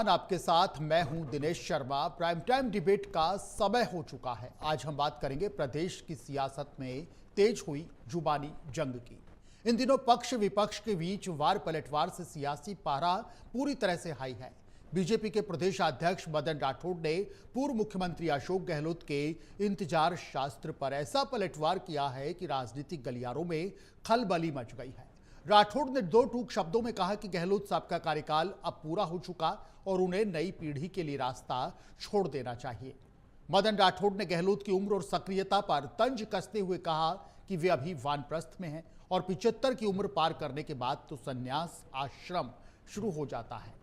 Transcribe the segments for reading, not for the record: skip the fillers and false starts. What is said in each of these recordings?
नमस्कार, आपके साथ मैं हूं Dinesh Sharma. Prime time debate का समय हो चुका है। आज हम बात करेंगे प्रदेश की सियासत में तेज हुई जुबानी जंग की। इन दिनों पक्ष विपक्ष के बीच वार पलटवार से सियासी पारा पूरी तरह से हाई है। बीजेपी के प्रदेश अध्यक्ष मदन राठौड़ ने पूर्व मुख्यमंत्री अशोक गहलोत के इंतजार शास्त्र पर ऐसा पलटवार किया है कि राजनीतिक गलियारों में खलबली मच गई है। राठौड़ ने दो टूक शब्दों में कहा कि गहलोत साहब का कार्यकाल अब पूरा हो चुका और उन्हें नई पीढ़ी के लिए रास्ता छोड़ देना चाहिए। मदन राठौड़ ने गहलोत की उम्र और सक्रियता पर तंज कसते हुए कहा कि वे अभी वानप्रस्थ में हैं और 75 की उम्र पार करने के बाद तो संन्यास आश्रम शुरू हो जाता है।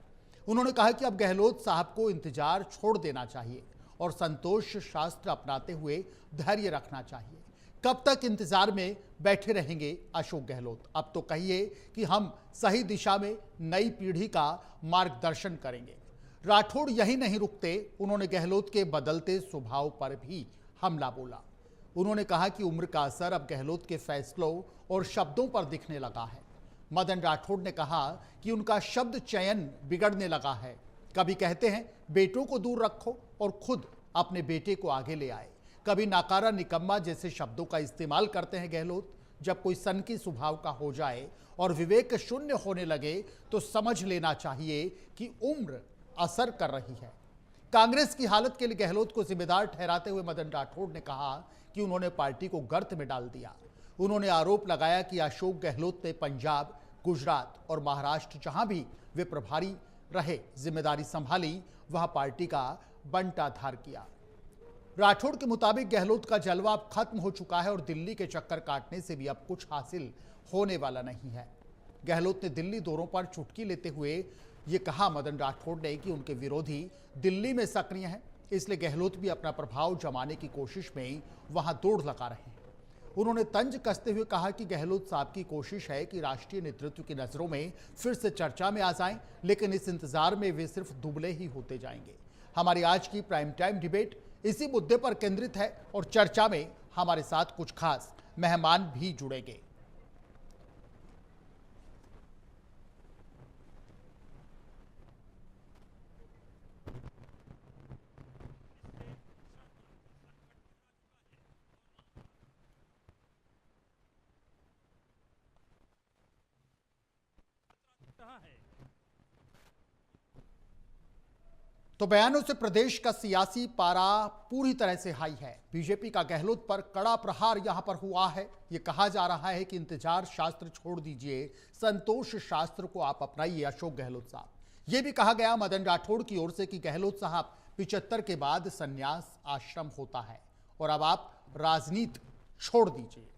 उन्होंने कहा कि अब गहलोत साहब को इंतजार छोड़ देना चाहिए और संतोष शास्त्र अपनाते हुए धैर्य रखना चाहिए। कब तक इंतजार में बैठे रहेंगे अशोक गहलोत? अब तो कहिए कि हम सही दिशा में नई पीढ़ी का मार्गदर्शन करेंगे। राठौड़ यही नहीं रुकते, उन्होंने गहलोत के बदलते स्वभाव पर भी हमला बोला। उन्होंने कहा कि उम्र का असर अब गहलोत के फैसलों और शब्दों पर दिखने लगा है। मदन राठौड़ ने कहा कि उनका शब्द चयन बिगड़ने लगा है। कभी कहते हैं बेटों को दूर रखो और खुद अपने बेटे को आगे ले आए। कभी नाकारा निकम्मा जैसे शब्दों का इस्तेमाल करते हैं गहलोत। जब कोई सनकी स्वभाव का हो जाए और विवेक शून्य होने लगे तो समझ लेना चाहिए कि उम्र असर कर रही है। कांग्रेस की हालत के लिए गहलोत को जिम्मेदार ठहराते हुए मदन राठौड़ ने कहा कि उन्होंने पार्टी को गर्त में डाल दिया। उन्होंने आरोप लगाया कि अशोक गहलोत ने पंजाब, गुजरात और महाराष्ट्र जहां भी वे प्रभारी रहे जिम्मेदारी संभाली, वहां पार्टी का बंटाधार किया। राठौड़ के मुताबिक गहलोत का जलवा अब खत्म हो चुका है और दिल्ली के चक्कर काटने से भी अब कुछ हासिल होने वाला नहीं है। गहलोत ने दिल्ली दौरों पर चुटकी लेते हुए ये कहा मदन राठौड़ ने कि उनके विरोधी दिल्ली में सक्रिय हैं, इसलिए गहलोत भी अपना प्रभाव जमाने की कोशिश में वहां दौड़ लगा रहे हैं। उन्होंने तंज कसते हुए कहा कि गहलोत साहब की कोशिश है कि राष्ट्रीय नेतृत्व की नजरों में फिर से चर्चा में आ जाएं, लेकिन इस इंतजार में वे सिर्फ दुबले ही होते जाएंगे। हमारी आज की प्राइम टाइम डिबेट इसी मुद्दे पर केंद्रित है और चर्चा में हमारे साथ कुछ खास मेहमान भी जुड़ेंगे। तो बयानों से प्रदेश का सियासी पारा पूरी तरह से हाई है। बीजेपी का गहलोत पर कड़ा प्रहार यहां पर हुआ है। यह कहा जा रहा है कि इंतजार शास्त्र छोड़ दीजिए, संतोष शास्त्र को आप अपनाइए अशोक गहलोत साहब। यह भी कहा गया मदन राठौड़ की ओर से कि गहलोत साहब 75 के बाद संन्यास आश्रम होता है और अब आप राजनीति छोड़ दीजिए।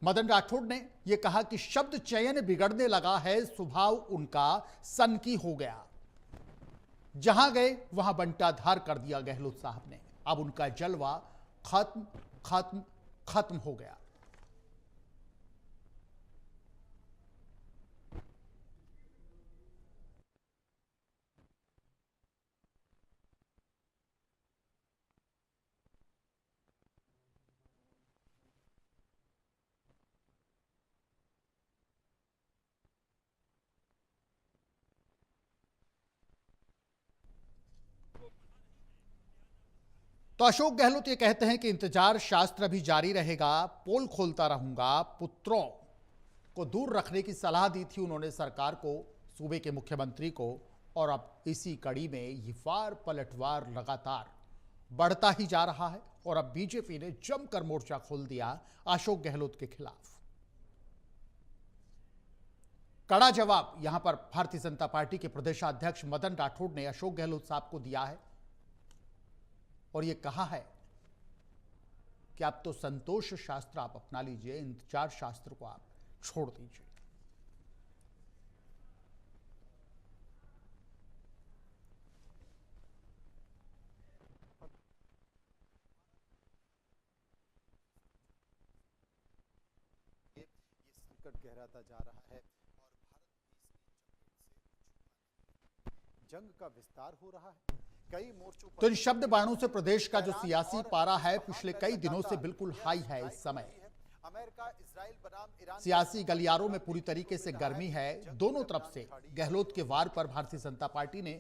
मदन राठौड़ ने यह कहा कि शब्द चयन बिगड़ने लगा है, स्वभाव उनका सनकी हो गया। जहां गए वहां बंटाधार कर दिया गहलोत साहब ने। अब उनका जलवा खत्म खत्म खत्म हो गया। तो अशोक गहलोत ये कहते हैं कि इंतजार शास्त्र भी जारी रहेगा, पोल खोलता रहूंगा। पुत्रों को दूर रखने की सलाह दी थी उन्होंने सरकार को, सूबे के मुख्यमंत्री को, और अब इसी कड़ी में ये वार पलटवार लगातार बढ़ता ही जा रहा है और अब बीजेपी ने जमकर मोर्चा खोल दिया अशोक गहलोत के खिलाफ। कड़ा जवाब यहां पर भारतीय जनता पार्टी के प्रदेशाध्यक्ष मदन राठौड़ ने अशोक गहलोत साहब को दिया है और यह कहा है कि आप तो संतोष शास्त्र आप अपना लीजिए, इंतजार शास्त्र को आप छोड़ दीजिए। ये संकट गहराता जा रहा है और भारत जंग का विस्तार हो रहा है। कई मोर्चों तो इन शब्द बाणों से प्रदेश का जो सियासी पारा है पिछले कई दिनों से बिल्कुल हाई है। इस समय अमेरिका इजराइल बनाम ईरान सियासी गलियारों में पूरी तरीके से गर्मी है। दोनों तरफ से गहलोत के वार पर भारतीय जनता पार्टी ने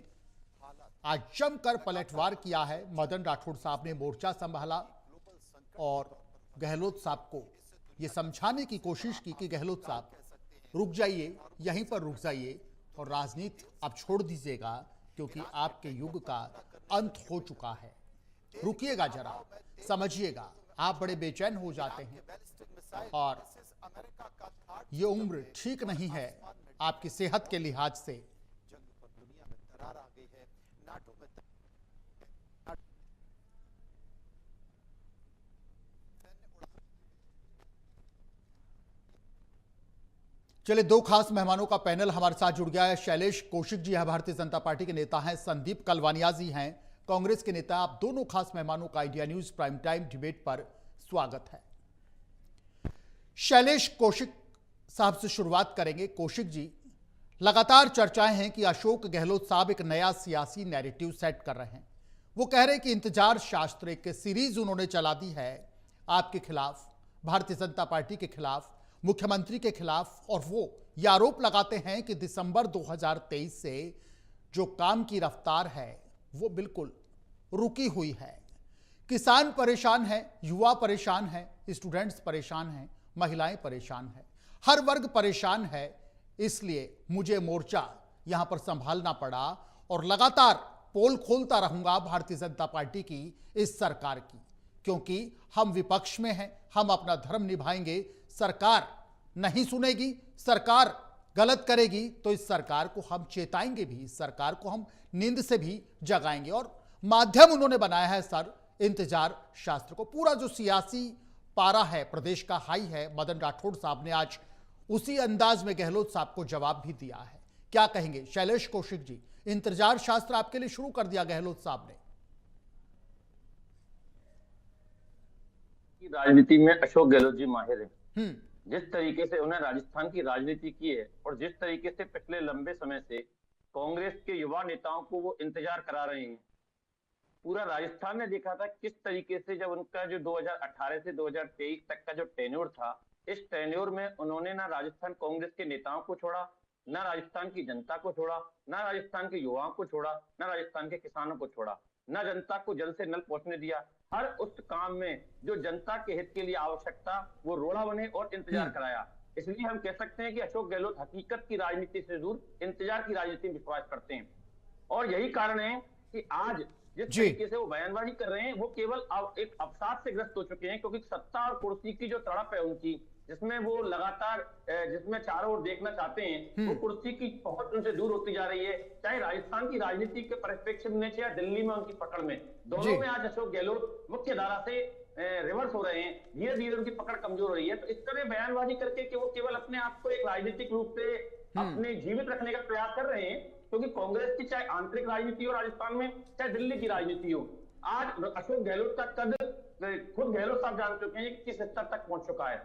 आज जमकर पलटवार किया है। मदन राठौड़ साहब ने मोर्चा संभाला और गहलोत साहब को यह समझाने की कोशिश की कि गहलोत साहब रुक जाइए, यहीं पर रुक जाइए और राजनीति अब छोड़ दीजिएगा, क्योंकि आपके युग का अंत हो चुका है। रुकिएगा जरा, समझिएगा, आप बड़े बेचैन हो जाते हैं और ये उम्र ठीक नहीं है आपकी सेहत के लिहाज से। जंग पर दुनिया में दरार आ गई है। नाटो में चलिए, दो खास मेहमानों का पैनल हमारे साथ जुड़ गया है। शैलेश कौशिक जी है, भारतीय जनता पार्टी के नेता हैं। संदीप कलवानिया जी हैं, कांग्रेस के नेता। आप दोनों खास मेहमानों का India news prime time debate पर स्वागत है। शैलेश कौशिक साहब से शुरुआत करेंगे। कौशिक जी, लगातार चर्चाएं हैं कि अशोक गहलोत साहब एक नया सियासी नैरेटिव सेट कर रहे हैं। वो कह रहे हैं कि इंतजार शास्त्र एक सीरीज उन्होंने चला दी है आपके खिलाफ, भारतीय जनता पार्टी के खिलाफ, मुख्यमंत्री के खिलाफ, और वो ये आरोप लगाते हैं कि दिसंबर 2023 से जो काम की रफ्तार है वो बिल्कुल रुकी हुई है। किसान परेशान है, युवा परेशान है, स्टूडेंट्स परेशान हैं, महिलाएं परेशान हैं, हर वर्ग परेशान है। इसलिए मुझे मोर्चा यहां पर संभालना पड़ा और लगातार पोल खोलता रहूंगा भारतीय जनता पार्टी की इस सरकार की, क्योंकि हम विपक्ष में हैं, हम अपना धर्म निभाएंगे। सरकार नहीं सुनेगी, सरकार गलत करेगी तो इस सरकार को हम चेताएंगे भी, इस सरकार को हम नींद से भी जगाएंगे। और माध्यम उन्होंने बनाया है सर इंतजार शास्त्र को। पूरा जो सियासी पारा है प्रदेश का हाई है। मदन राठौड़ साहब ने आज उसी अंदाज में गहलोत साहब को जवाब भी दिया है। क्या कहेंगे शैलेश कौशिक जी, इंतजार शास्त्र आपके लिए शुरू कर दिया गहलोत साहब ने? राजनीति में अशोक गहलोत जी माहिर हैं। जिस तरीके से उन्हें राजस्थान की राजनीति की है और जिस तरीके से पिछले लंबे समय से कांग्रेस के युवा नेताओं को वो इंतजार करा रहे हैं, पूरा राजस्थान ने देखा था किस तरीके से जब उनका जो 2018 से 2023 तक का जो टेन्योर था, इस टेन्योर में उन्होंने ना राजस्थान कांग्रेस के नेताओं को छोड़ा, ना राजस्थान की जनता को छोड़ा, ना राजस्थान के युवाओं को छोड़ा, ना राजस्थान के किसानों को छोड़ा, ना जनता को जल से नल पहुंचने दिया। हर उस काम में जो जनता के हित के लिए आवश्यकता वो रोड़ा बने और इंतजार कराया। इसलिए हम कह सकते हैं कि अशोक गहलोत हकीकत की राजनीति से दूर इंतजार की राजनीति में विश्वास करते हैं। और यही कारण है कि आज जिस तरीके से वो बयानबाजी कर रहे हैं वो केवल एक अवसाद से ग्रस्त हो चुके हैं, क्योंकि सत्ता और कुर्सी की जो तड़प है उनकी, जिसमें वो लगातार जिसमें चारों ओर देखना चाहते हैं, वो कुर्सी की पहुंच उनसे दूर होती जा रही है। चाहे राजस्थान की राजनीति के परिप्रेक्ष्य में या दिल्ली में उनकी पकड़ में, दोनों में आज अशोक गहलोत मुख्य धारा से रिवर्स हो रहे हैं। धीरे धीरे उनकी पकड़ कमजोर हो रही है। तो इस तरह बयानबाजी करके कि वो केवल अपने आप को एक राजनीतिक रूप से अपने जीवित रखने का प्रयास कर रहे हैं, क्योंकि कांग्रेस की चाहे आंतरिक राजनीति हो राजस्थान में, चाहे दिल्ली की राजनीति हो, आज अशोक गहलोत का कद खुद गहलोत साहब जान चुके हैं कि किस स्तर तक पहुंच चुका है।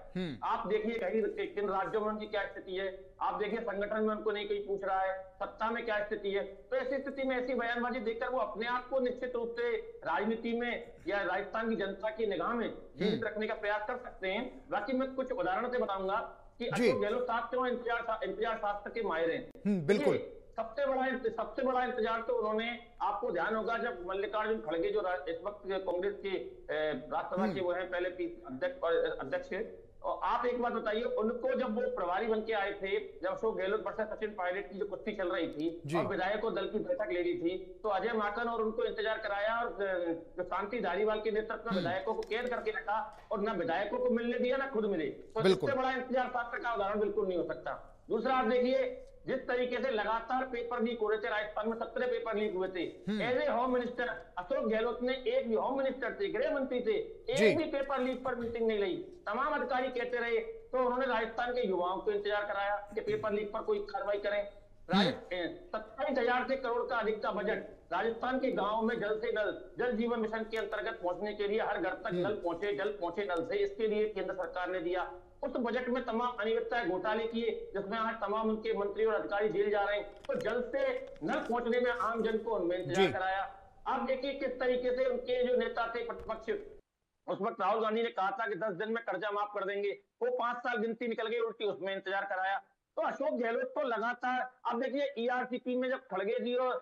आप देखिए कहीं किन राज्यों में उनकी क्या स्थिति है, आप देखिए संगठन में उनको नहीं कोई पूछ रहा है, सत्ता में क्या स्थिति है। तो ऐसी स्थिति में ऐसी बयानबाजी देखकर वो अपने आप को निश्चित रूप से राजनीति में या राजस्थान की जनता की निगाह में जीवित रखने का प्रयास कर सकते हैं। बाकी मैं कुछ उदाहरण से बताऊंगा कि अशोक गहलोत साहब क्यों इंतजार शास्त्र के माहिर हैं। बिल्कुल। सबसे बड़ा इंतजार तो उन्होंने, आपको ध्यान होगा जब मल्लिकार्जुन खड़गे जो इस वक्त कांग्रेस के राज्यसभा के वो हैं पहले अध्यक्ष, और आप एक बात बताइए, उनको जब वो प्रभारी बन के आए थे, जब अशोक गहलोत वर्सेस सचिन पायलट की जो कुश्ती चल रही थी और विधायकों दल की बैठक ले ली थी, तो अजय माकन और उनको इंतजार कराया और जो शांति धारीवाल के नेतृत्व में विधायकों को कैद करके रखा और ना विधायकों को मिलने दिया ना खुद मिले। तो इससे बड़ा इंतजार शास्त्र का उदाहरण बिल्कुल नहीं हो सकता। दूसरा आप देखिए जिस तरीके से लगातार पेपर लीक हो रहे थे, राजस्थान में 17 पेपर लीक हुए थे। As a home minister Ashok Gehlot ने, एक भी होम मिनिस्टर थे, गृह मंत्री थे, एक भी पेपर लीक पर मीटिंग नहीं ली। तमाम अधिकारी कहते रहे, तो उन्होंने राजस्थान के युवाओं को इंतजार कराया कि पेपर लीक पर कोई कार्रवाई करें। 27,000 करोड़ का अधिक का बजट राजस्थान के गांव में जल से नल, जल जीवन मिशन के अंतर्गत पहुंचने के लिए, हर घर तक नल पहुंचे, जल पहुंचे नल से, इसके लिए केंद्र सरकार ने दिया। उस बजट में तमाम अनियमितताएं, घोटाले किए, जिसमें आज तमाम उनके मंत्री और अधिकारी जेल जा रहे हैं। तो जल से नल पहुंचने में आम जन को उनमें इंतजार कराया। अब देखिए किस तरीके से उनके जो नेता थे प्रतिपक्ष उस वक्त राहुल गांधी ने कहा था कि 10 दिन में कर्जा माफ कर देंगे, वो 5 साल गिनती निकल गई उल्टी, उसमें इंतजार कराया। तो अशोक गहलोत तो लगातार, अब देखिए ईआरसीपी में जब खड़गे जी और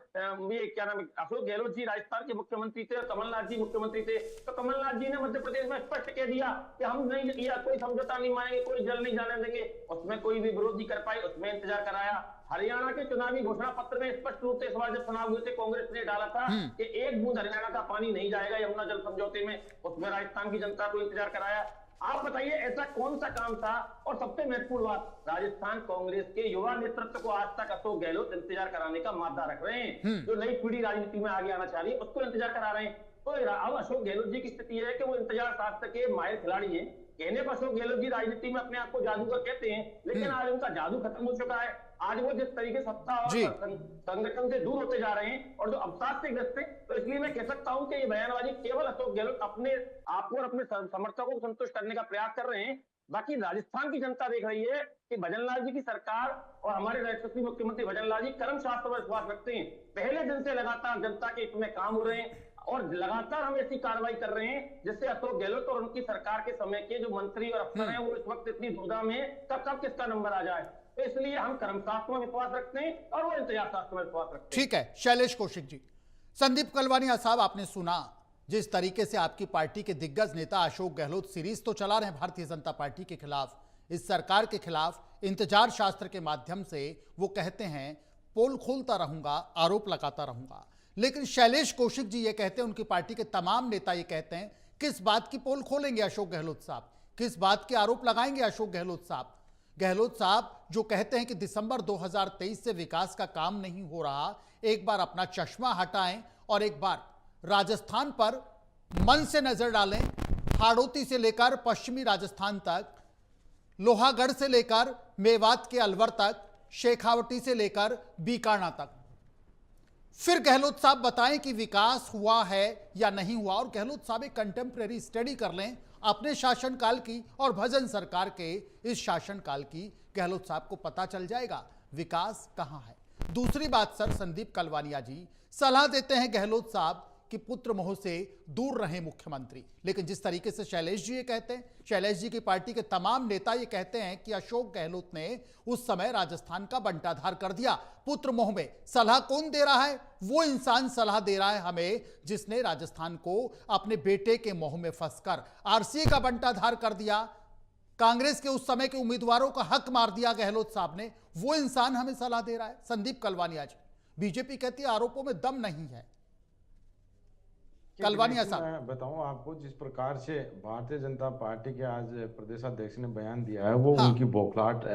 ये क्या नाम है, अशोक गहलोत जी राजस्थान के मुख्यमंत्री थे और कमलनाथ जी मुख्यमंत्री थे, तो कमलनाथ जी ने मध्य प्रदेश में स्पष्ट कह दिया कि हम नहीं, या कोई समझौता नहीं मानेंगे, कोई जल नहीं जाने देंगे, उसमें कोई भी विरोध नहीं कर पाए, उसमें इंतजार कराया। हरियाणा के चुनावी घोषणा पत्र में स्पष्ट रूप से इस बार जब चुनाव हुए थे कांग्रेस ने डाला था कि एक बूंद हरियाणा का पानी नहीं जाएगा यमुना जल समझौते में, उसमें राजस्थान की जनता को इंतजार कराया। आप बताइए ऐसा कौन सा काम था। और सबसे महत्वपूर्ण बात, राजस्थान कांग्रेस के युवा नेतृत्व को आज तक अशोक गहलोत इंतजार कराने का मादा रख रहे हैं। जो नई पीढ़ी राजनीति में आगे आना चाह रही है उसको इंतजार करा रहे हैं। तो अब अशोक गहलोत जी की स्थिति है कि वो इंतजार शास्त्र के माहिर खिलाड़ी हैं। कहने पर अशोक गहलोत जी राजनीति में अपने आप को जादूगर कहते हैं, लेकिन आज उनका जादू खत्म हो चुका है। आज वो जिस तरीके से सत्ता और संगठन से दूर होते जा रहे हैं और जो अवसाद से ग्रस्त है, तो इसलिए मैं कह सकता हूं कि ये बयानबाजी केवल अशोक गहलोत अपने आपको और अपने समर्थकों को संतुष्ट करने का प्रयास कर रहे हैं। बाकी राजस्थान की जनता देख रही है कि भजनलाल जी की सरकार और हमारे यशस्वी मुख्यमंत्री भजनलाल जी कर्म शास्त्र पर विश्वास रखते हैं। पहले दिन से लगातार जनता के हित में काम हो रहे हैं और लगातार हम ऐसी कार्रवाई कर रहे हैं जिससे अशोक गहलोत और उनकी सरकार के समय के जो मंत्री और अफसर हैं वो इस वक्त इतनी दुविधा में कब किसका नंबर आ जाए। तो इसलिए हम कर्मशास्त्र में विश्वास रखते हैं और वो इंतजार शास्त्र में विश्वास रखते हैं। ठीक है शैलेश कौशिक जी। संदीप कलवानिया साहब, आपने सुना जिस तरीके से आपकी पार्टी के दिग्गज नेता अशोक गहलोत सीरीज तो चला रहे हैं भारतीय जनता पार्टी के खिलाफ, इस सरकार के खिलाफ, इंतजार शास्त्र के माध्यम से वो कहते हैं पोल खोलता रहूंगा, आरोप लगाता रहूंगा। लेकिन शैलेश कौशिक जी ये कहते हैं, उनकी पार्टी के तमाम नेता ये कहते हैं, किस बात की पोल खोलेंगे अशोक गहलोत साहब, किस बात के आरोप लगाएंगे अशोक गहलोत साहब। गहलोत साहब जो कहते हैं कि दिसंबर 2023 से विकास का काम नहीं हो रहा, एक बार अपना चश्मा हटाएं और एक बार राजस्थान पर मन से नजर डालें। हाड़ौती से लेकर पश्चिमी राजस्थान तक, लोहागढ़ से लेकर मेवात के अलवर तक, शेखावटी से लेकर बीकानेर तक, फिर गहलोत साहब बताएं कि विकास हुआ है या नहीं हुआ। और गहलोत साहब एक कंटेम्प्रेरी स्टडी कर लें अपने शासनकाल की और भजन सरकार के इस शासनकाल की, गहलोत साहब को पता चल जाएगा विकास कहां है। दूसरी बात सर, संदीप कलवानिया जी सलाह देते हैं गहलोत साहब कि पुत्र मोह से दूर रहे मुख्यमंत्री, लेकिन जिस तरीके से शैलेश जी ये कहते हैं, शैलेश जी की पार्टी के तमाम नेता ये कहते हैं कि अशोक गहलोत ने उस समय राजस्थान का बंटाधार कर दिया पुत्र मोह में। सलाह कौन दे रहा है? वो इंसान सलाह दे रहा है हमें जिसने राजस्थान को अपने बेटे के मोह में फंसकर आरसीए का बंटाधार कर दिया, कांग्रेस के उस समय के उम्मीदवारों का हक मार दिया गहलोत साहब ने। वो इंसान हमें सलाह दे रहा है। संदीप कलवानिया जी, बीजेपी कहती है आरोपों में दम नहीं है। कलवानिया साहब, मैं बताऊं आपको, जिस प्रकार से भारतीय जनता पार्टी के आज प्रदेशाध्यक्ष ने बयान दिया है, वो उनकी बौखलाहट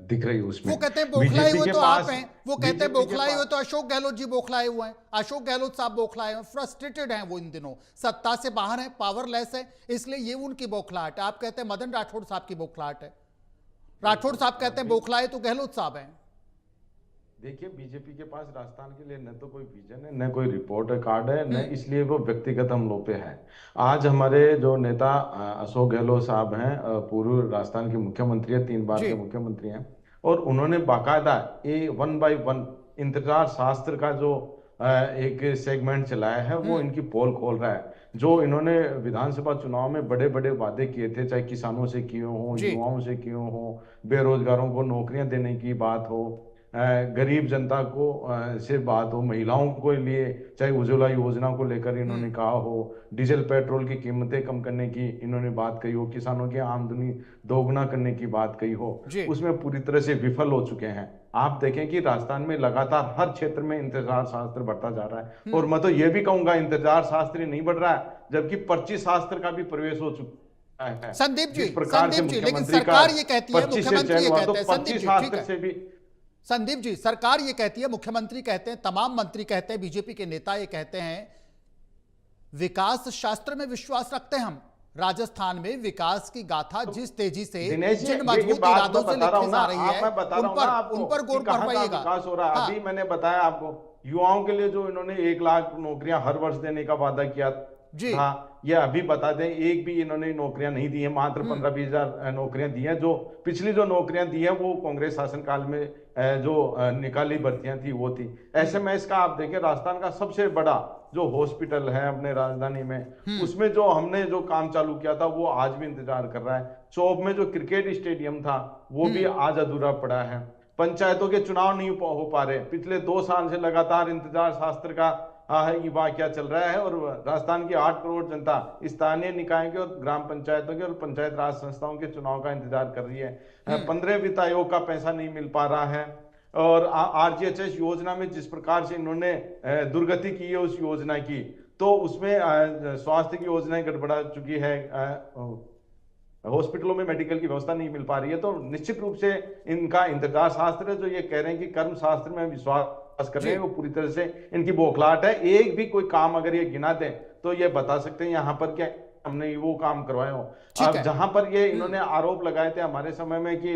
दिख रही है उसमें। वो कहते हैं बौखलाए हुए तो आप हैं, वो कहते हैं बौखलाए हुए तो अशोक गहलोत जी बौखलाए हुए हैं, अशोक गहलोत साहब बौखलाए हैं, फ्रस्ट्रेटेड हैं वो, इन दिनों सत्ता से बाहर हैं, पावरलेस है, इसलिए ये उनकी बौखलाहट है। आप कहते हैं मदन राठौड़ साहब की बौखलाहट है, राठौड़ साहब कहते हैं बौखलाए तो गहलोत साहब हैं। देखिए, बीजेपी के पास राजस्थान के लिए न तो कोई विजन है, न कोई रिपोर्ट कार्ड है, न इसलिए वो व्यक्तिगत हमलों पे है। आज हमारे जो नेता अशोक गहलोत साहब हैं, पूर्व राजस्थान के मुख्यमंत्री है, 3 बार के मुख्यमंत्री हैं, और उन्होंने बाकायदा 1 by 1 इंतजार शास्त्र का जो एक सेगमेंट चलाया है, वो इनकी पोल खोल रहा है। जो इन्होंने विधानसभा चुनाव में बड़े बड़े वादे किए थे, चाहे किसानों से किए हो, युवाओं से किए हो, बेरोजगारों को नौकरियां देने की बात हो, गरीब जनता को से बात हो, महिलाओं को लिए चाहे उज्ज्वला योजना को लेकर इन्होंने कहा हो, डीजल पेट्रोल की कीमतें कम करने की इन्होंने बात कही हो, किसानों की आमदनी दोगुना करने की बात कही हो, उसमें पूरी तरह से विफल हो चुके हैं। आप देखें कि राजस्थान में लगातार हर क्षेत्र में इंतजार शास्त्र बढ़ता जा रहा है, और मैं तो ये भी कहूंगा इंतजार शास्त्र नहीं बढ़ रहा है, जबकि पर्ची शास्त्र का भी प्रवेश हो चुका है। संदीप जी, लेकिन सरकार ये कहती है, मुख्यमंत्री ये कहते हैं, संदीप जी सरकार ये कहती है, मुख्यमंत्री कहते हैं, तमाम मंत्री कहते हैं, बीजेपी के नेता ये कहते हैं विकास शास्त्र में विश्वास रखते हैं हम। राजस्थान में विकास की गाथा जिस तेजी से, जिन मजबूत इरादों से लिखी जा रही है, उन पर गौर फरमाइएगा। विकास हो रहा है। अभी मैंने बताया आपको, युवाओं के लिए जो इन्होंने 1 लाख नौकरियां हर वर्ष देने का वादा किया था, ये अभी बता दें एक भी इन्होंने नौकरियां नहीं दी है, मात्र 15-20 हजार नौकरियां दी हैं। जो पिछली जो नौकरियां दी हैं वो कांग्रेस शासनकाल में जो निकाली भर्तियां थी वो थी। ऐसे में इसका आप देखें, राजस्थान का सबसे बड़ा जो हॉस्पिटल है अपने राजधानी में, उसमें जो हमने जो काम चालू किया था वो आज भी इंतजार कर रहा है। चौक में जो क्रिकेट स्टेडियम था वो भी आज अधूरा पड़ा है। पंचायतों के चुनाव नहीं हो पा रहे, पिछले 2 साल से लगातार इंतजार शास्त्र का ये वाकया चल रहा है। और राजस्थान की 8 करोड़ जनता स्थानीय निकाय के और ग्राम पंचायतों के और पंचायत राज संस्थाओं के चुनाव का इंतजार कर रही है। 15 वित्त आयोग का पैसा नहीं मिल पा रहा है। और आरजीएचएस योजना में जिस प्रकार से इन्होंने दुर्गति की है उस योजना की, तो उसमें स्वास्थ्य की योजनाएं गड़बड़ा चुकी है, हॉस्पिटलों में मेडिकल की व्यवस्था नहीं मिल पा रही है। तो निश्चित रूप से इनका इंतजार शास्त्र है, जो ये कह रहे हैं कि कर्म शास्त्र में विश्वास कर रहे हैं, वो पूरी तरह से इनकी बौखलाहट है। एक भी कोई काम अगर ये गिना दें तो ये बता सकते हैं यहाँ पर क्या हमने वो काम करवाए हो। अब जहां पर ये इन्होंने आरोप लगाए थे हमारे समय में कि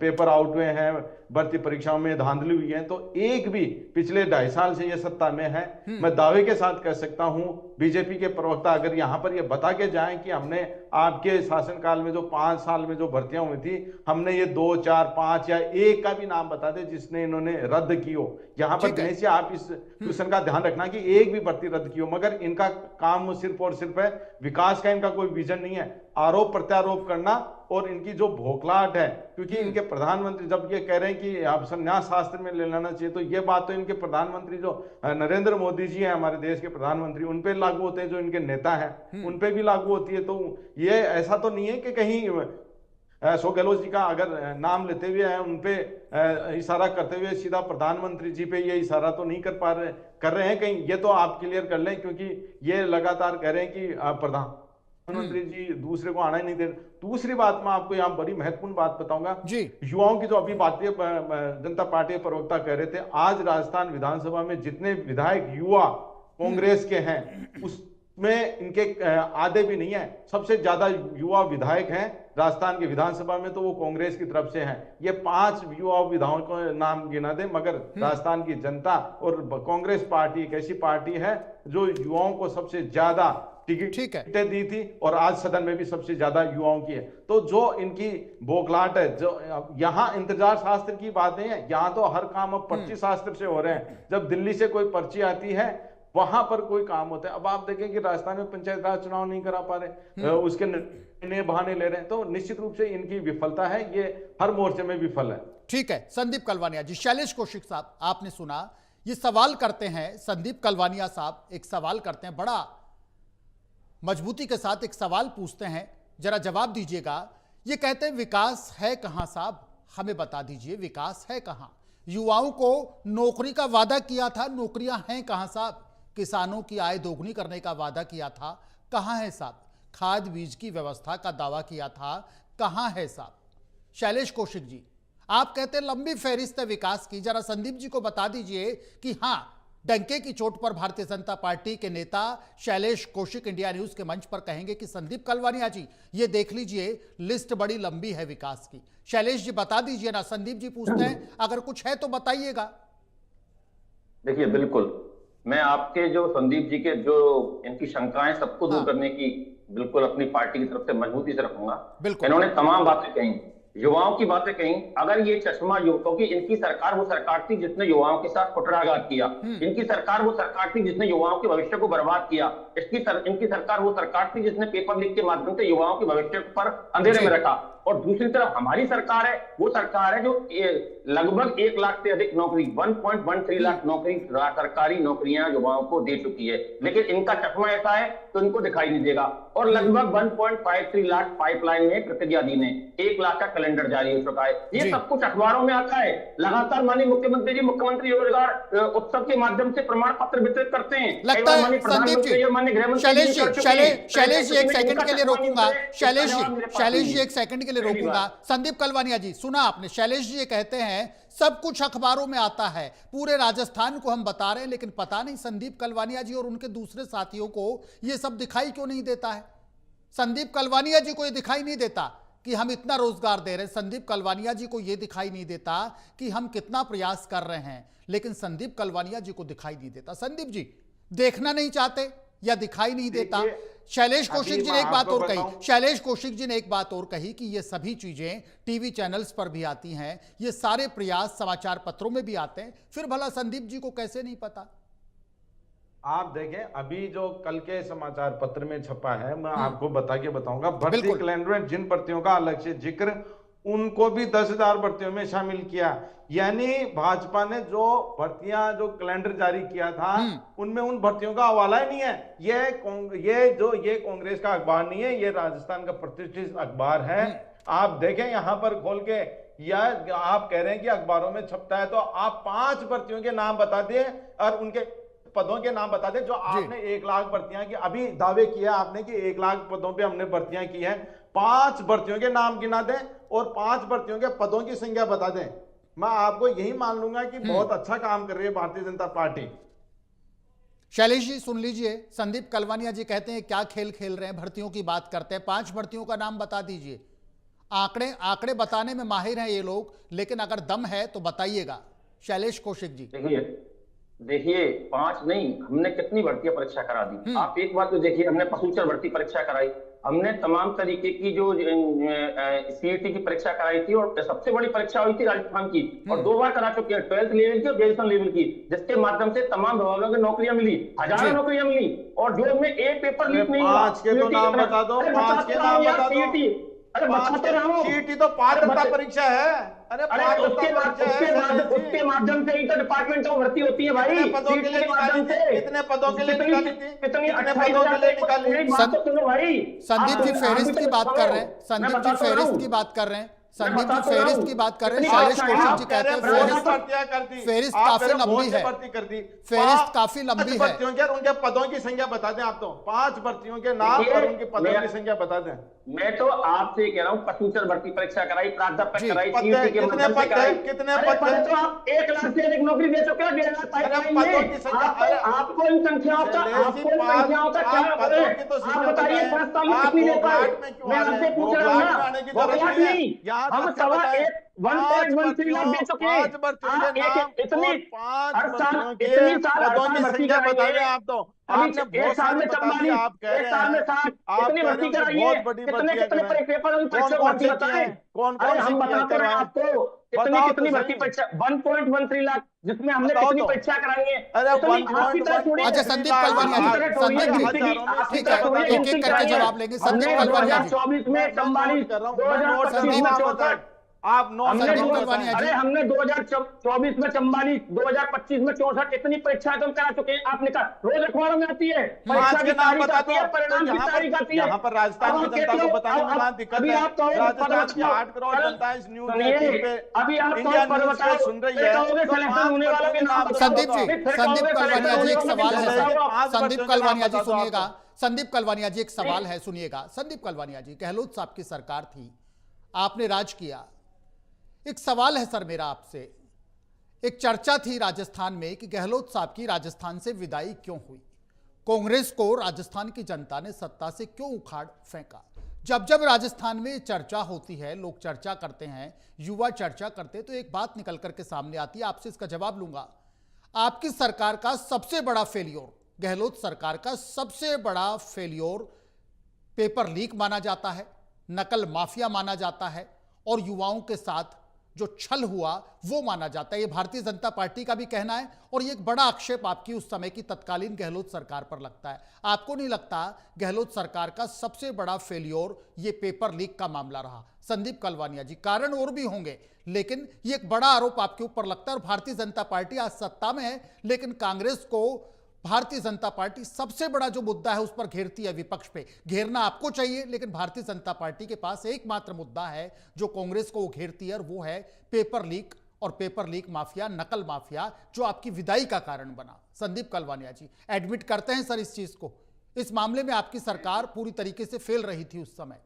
पेपर आउट हुए हैं, भर्ती परीक्षाओं में धांधली हुई है, तो एक भी पिछले 2.5 साल से ये सत्ता में है, मैं दावे के साथ कह सकता हूं, बीजेपी के प्रवक्ता अगर यहां पर ये बता के जाएं कि हमने आपके शासनकाल में जो 5 साल में जो भर्तियां हुई थी, हमने ये 2, 4, 5 या 1 का भी नाम बता दे जिसने इन्होंने रद्द की हो। यहाँ पर गणेश जी आप इस क्वेश्चन का ध्यान रखना कि एक भी भर्ती रद्द की हो, मगर इनका काम सिर्फ और सिर्फ है विकास का, इनका कोई विजन नहीं है, आरोप प्रत्यारोप करना। और इनकी जो भोखलाहट है, क्योंकि इनके प्रधानमंत्री जब ये कह रहे हैं कि आप संन्यास शास्त्र में ले लेना चाहिए, तो ये बात तो इनके प्रधानमंत्री जो नरेंद्र मोदी जी हैं हमारे देश के प्रधानमंत्री, उन पे लागू होते हैं, जो इनके नेता हैं उन पे भी लागू होती है। तो ये ऐसा तो नहीं है कि कहीं अशोक गहलोत जी का अगर नाम लेते हुए है उनपे इशारा करते हुए सीधा प्रधानमंत्री जी पे ये इशारा तो नहीं कर रहे हैं कहीं, ये तो आप क्लियर कर लें, क्योंकि ये लगातार कह रहे हैं कि प्रधानमंत्री जी दूसरे को आना ही नहीं दे। दूसरी बात मैं आपको यहाँ बड़ी महत्वपूर्ण बात बताऊंगा जी, युवाओं की जो अभी भारतीय जनता पार्टी के प्रवक्ता कह रहे थे, आज राजस्थान विधानसभा में जितने विधायक युवा कांग्रेस के हैं उसमें इनके आधे भी नहीं है। सबसे ज्यादा युवा विधायक हैं राजस्थान की विधानसभा में, तो वो कांग्रेस की तरफ से हैं। ये 5 युवा विधायकों को नाम गिना दे, मगर राजस्थान की जनता और कांग्रेस पार्टी एक ऐसी पार्टी है जो युवाओं को सबसे ज्यादा टिकटें दी थी और आज सदन में भी सबसे ज्यादा युवाओं की है। तो जो इनकी बौखलाहट है, जो यहाँ इंतजार शास्त्र की बातें हैं, यहाँ तो हर काम अब पर्ची शास्त्र से हो रहे हैं। जब दिल्ली से कोई पर्ची आती है वहां पर कोई काम होता है। अब आप देखें कि राजस्थान में पंचायत राज चुनाव नहीं करा पा रहे, उसके नए बहाने ले रहे हैं, तो निश्चित रूप से इनकी विफलता है, ये हर मोर्चे में विफल है। ठीक है संदीप कलवानिया जी। शैलेश कौशिक साहब आपने सुना, ये सवाल करते हैं, संदीप कलवानिया साहब एक सवाल करते हैं, बड़ा मजबूती के साथ एक सवाल पूछते हैं, जरा जवाब दीजिएगा। ये कहते हैं विकास है कहां साहब, हमें बता दीजिए विकास है कहां। युवाओं को नौकरी का वादा किया था, नौकरियां हैं कहां साहब। किसानों की आय दोगुनी करने का वादा किया था, कहां है साहब। खाद बीज की व्यवस्था का दावा किया था, कहां है साहब। शैलेश कौशिक जी आप कहते हैं लंबी फहरिस्त है विकास की, जरा संदीप जी को बता दीजिए कि हां डंके की चोट पर भारतीय जनता पार्टी के नेता शैलेश कौशिक इंडिया न्यूज के मंच पर कहेंगे कि संदीप कलवानिया जी ये देख लीजिए लिस्ट बड़ी लंबी है विकास की। शैलेश जी बता दीजिए ना, संदीप जी पूछते हैं, अगर कुछ है तो बताइएगा। देखिए बिल्कुल, मैं आपके जो संदीप जी के जो इनकी शंकाएं सबको दूर करने की बिल्कुल अपनी पार्टी की तरफ से मजबूती से रखूंगा। इन्होंने तमाम बातें कही, युवाओं की बातें कही। अगर ये चश्मा युवकों की, इनकी सरकार वो सरकार थी जिसने युवाओं के साथ कुटराघात किया, इनकी सरकार वो सरकार थी जिसने युवाओं के भविष्य को बर्बाद किया, इनकी सरकार वो सरकार थी जिसने पेपर लीक के माध्यम से युवाओं के भविष्य पर अंधेरे में रखा। और दूसरी तरफ हमारी सरकार है, वो सरकार है जो लगभग 1 लाख से अधिक नौकरी, 1.13 लाख नौकरी, सरकारी नौकरियां युवाओं को दे चुकी है। लेकिन इनका चश्मा ऐसा है तो इनको दिखाई नहीं देगा। और लगभग 1.53 लाख पाइपलाइन में प्रतिज्ञाधीन है, 1 लाख का कैलेंडर जारी हो चुका है। ये सब कुछ अखबारों में आता है। लगातार माननीय मुख्यमंत्री जी मुख्यमंत्री रोजगार उत्सव के माध्यम से प्रमाण पत्र वितरित करते हैं। लगता है संदीप जी, शैलेश जी एक सेकंड के लिए रोकूंगा, शैलेश जी एक सेकंड के लिए रोकूंगा। संदीप कलवानिया जी सुना आपने, शैलेश जी ये कहते हैं सब कुछ अखबारों में आता है, पूरे राजस्थान को हम बता रहे हैं, लेकिन पता नहीं संदीप कलवानिया जी और उनके दूसरे साथियों को ये सब दिखाई क्यों नहीं देता है। संदीप कलवानिया जी को ये दिखाई नहीं देता कि हम इतना रोजगार दे रहे हैं, संदीप कलवानिया जी को यह दिखाई नहीं देता कि हम कितना प्रयास कर रहे हैं, लेकिन संदीप कलवानिया जी को दिखाई नहीं देता। संदीप जी देखना नहीं चाहते या दिखाई नहीं देता। शैलेश कौशिक जी ने एक बात और कही, शैलेश कौशिक जी ने एक बात और कही कि ये सभी चीजें टीवी चैनल्स पर भी आती हैं, ये सारे प्रयास समाचार पत्रों में भी आते हैं, फिर भला संदीप जी को कैसे नहीं पता। आप देखें, अभी जो कल के समाचार पत्र में छपा है, मैं आपको बता के बताऊंगा, भर्ती कैलेंडर में जिन भर्तियों का अलग से जिक्र, उनको भी 10,000 भर्तियों में शामिल किया। यानी भाजपा ने जो भर्तियां, जो कैलेंडर जारी किया था, उनमें उन भर्तियों का हवाला ही नहीं है। ये कांग्रेस का अखबार नहीं है, ये राजस्थान का प्रतिष्ठित अखबार है। आप देखें यहाँ पर खोल के, या आप कह रहे हैं कि अखबारों में छपता है, तो आप 5 भर्तियों के नाम बता दें और उनके पदों के नाम बता दें जो आपने 1 लाख भर्तियां की, अभी दावे किया आपने कि 1 लाख पदों पे हमने भर्तियां की है। 5 भर्तियों के नाम गिना दें और 5 भर्तियों के पदों की संख्या बता दें, मैं आपको यही मान लूंगा कि बहुत अच्छा काम कर रही है भारतीय जनता पार्टी। शैलेश जी सुन लीजिए, संदीप कलवानिया जी कहते हैं क्या खेल खेल रहे हैं, भर्तियों की बात करते हैं, 5 भर्तियों का नाम बता दीजिए। आंकड़े बताने में माहिर हैं ये लोग, लेकिन अगर दम है तो बताइएगा। शैलेश कौशिक जी देखिए 5 नहीं, हमने कितनी भर्तियां परीक्षा करा दी। आप एक बात तो देखिए, हमने पशुचर भर्ती परीक्षा कराई, हमने तमाम तरीके की जो सीईटी की परीक्षा कराई थी, और सबसे बड़ी परीक्षा हुई थी राजस्थान की, और 2 बार करा चुके हैं, 12th लेवल की और ग्रेजुएशन लेवल की, जिसके माध्यम से तमाम विभागों को नौकरियां मिली, हजारों नौकरियां मिली, और जो में एक पेपर लीक नहीं हुआ। 5 के तो नाम बता दो, 5 के नाम बता दो। अरे बताते रहो, सीईटी तो पात्रता परीक्षा है। अरे उसके माध्यम से ही तो डिपार्टमेंट में भर्ती होती है भाई। कितने पदों के लिए निकाली थी? कितने पदों के लिए निकाली थी? कितने पदों के लिए निकाली? सुनो भाई, संदीप जी फेहरिस्त की बात कर रहे हैं, संदीप जी फेहरिस्त की बात कर रहे हैं, संदीप जी फेहरिस्त की बात कर रहे हैं। शैलेश कौशिक जी कहते हैं फेहरिस्त काफी लंबी है, फेहरिस्त काफी लंबी है। उनके पदों की संख्या बता दें आप तो, 5 भर्तियों के नाम और उनके पदों की संख्या बता दें। मैं तो आपसे कह रहा हूँ, पशुचर भर्ती परीक्षा कराई, प्राध्यापक कराई, कितने पद थे? कितने पद थे? तो आप 1 लाख से अधिक नौकरी दे चुके हैं। आपको इन संख्याओं का क्या आप बताइए, 5 साल में कितनी दे पाए? मैं आपसे पूछ रहा हूँ ना, हम 1.13 लाख दे चुके हैं। आप तो एक साल में 44, एक साल में 60, कितनी भर्ती कराइए, कितने पेपर बताएं। हम बताते हैं आपको कितनी भर्ती परीक्षा, 1.13 लाख, जिसमें हमने कितनी परीक्षा कराई है। अच्छा संदीप कलवानिया जी, संदीप जी ठीक है, एक एक करके जवाब लेंगे। संदीप कलवानिया जी 2024 में 44, 2025 में 64, आप हमने 2024 में 44, 2025 में 64, इतनी परीक्षा तो करा चुके हैं। आपने कहा रोज अखबारों में आती है, परीक्षा की तारीख आती है, परिणाम की तारीख आती है। यहाँ पर राजस्थान की जनता को बताने में बड़ा दिक्कत है। राजस्थान की 8 करोड़ जनता इस न्यूज़ पे, अभी आप इंडिया न्यूज़ पे सुन रही है। संदीप कलवानिया जी एक सवाल है, संदीप कलवानिया जी सुनिएगा, संदीप कलवानिया जी एक सवाल है, सुनिएगा। संदीप कलवानिया जी, गहलोत साहब की सरकार थी, आपने राज किया, एक सवाल है सर मेरा आपसे, एक चर्चा थी राजस्थान में कि गहलोत साहब की राजस्थान से विदाई क्यों हुई, कांग्रेस को राजस्थान की जनता ने सत्ता से क्यों उखाड़ फेंका। जब जब राजस्थान में चर्चा होती है, लोग चर्चा करते हैं, युवा चर्चा करते हैं, तो एक बात निकल करके सामने आती है, आपसे इसका जवाब लूंगा। आपकी सरकार का सबसे बड़ा फेलियर, गहलोत सरकार का सबसे बड़ा फेलियर पेपर लीक माना जाता है, नकल माफिया माना जाता है, और युवाओं के साथ जो छल हुआ वो माना जाता है। ये भारतीय जनता पार्टी का भी कहना है, और ये एक बड़ा आक्षेप आपकी उस समय की तत्कालीन गहलोत सरकार पर लगता है। आपको नहीं लगता गहलोत सरकार का सबसे बड़ा फेलियर ये पेपर लीक का मामला रहा? संदीप कलवानिया जी, कारण और भी होंगे, लेकिन ये एक बड़ा आरोप आपके ऊपर लगता है। और भारतीय जनता पार्टी आज सत्ता में है, लेकिन कांग्रेस को भारतीय जनता पार्टी सबसे बड़ा जो मुद्दा है उस पर घेरती है, विपक्ष पे। घेरना आपको चाहिए, लेकिन भारतीय जनता पार्टी के पास एकमात्र मुद्दा है जो कांग्रेस को घेरती है, और वो है पेपर लीक, और पेपर लीक माफिया, नकल माफिया, जो आपकी विदाई का कारण बना। संदीप कलवानिया जी एडमिट करते हैं सर इस चीज को, इस मामले में आपकी सरकार पूरी तरीके से फेल रही थी उस समय?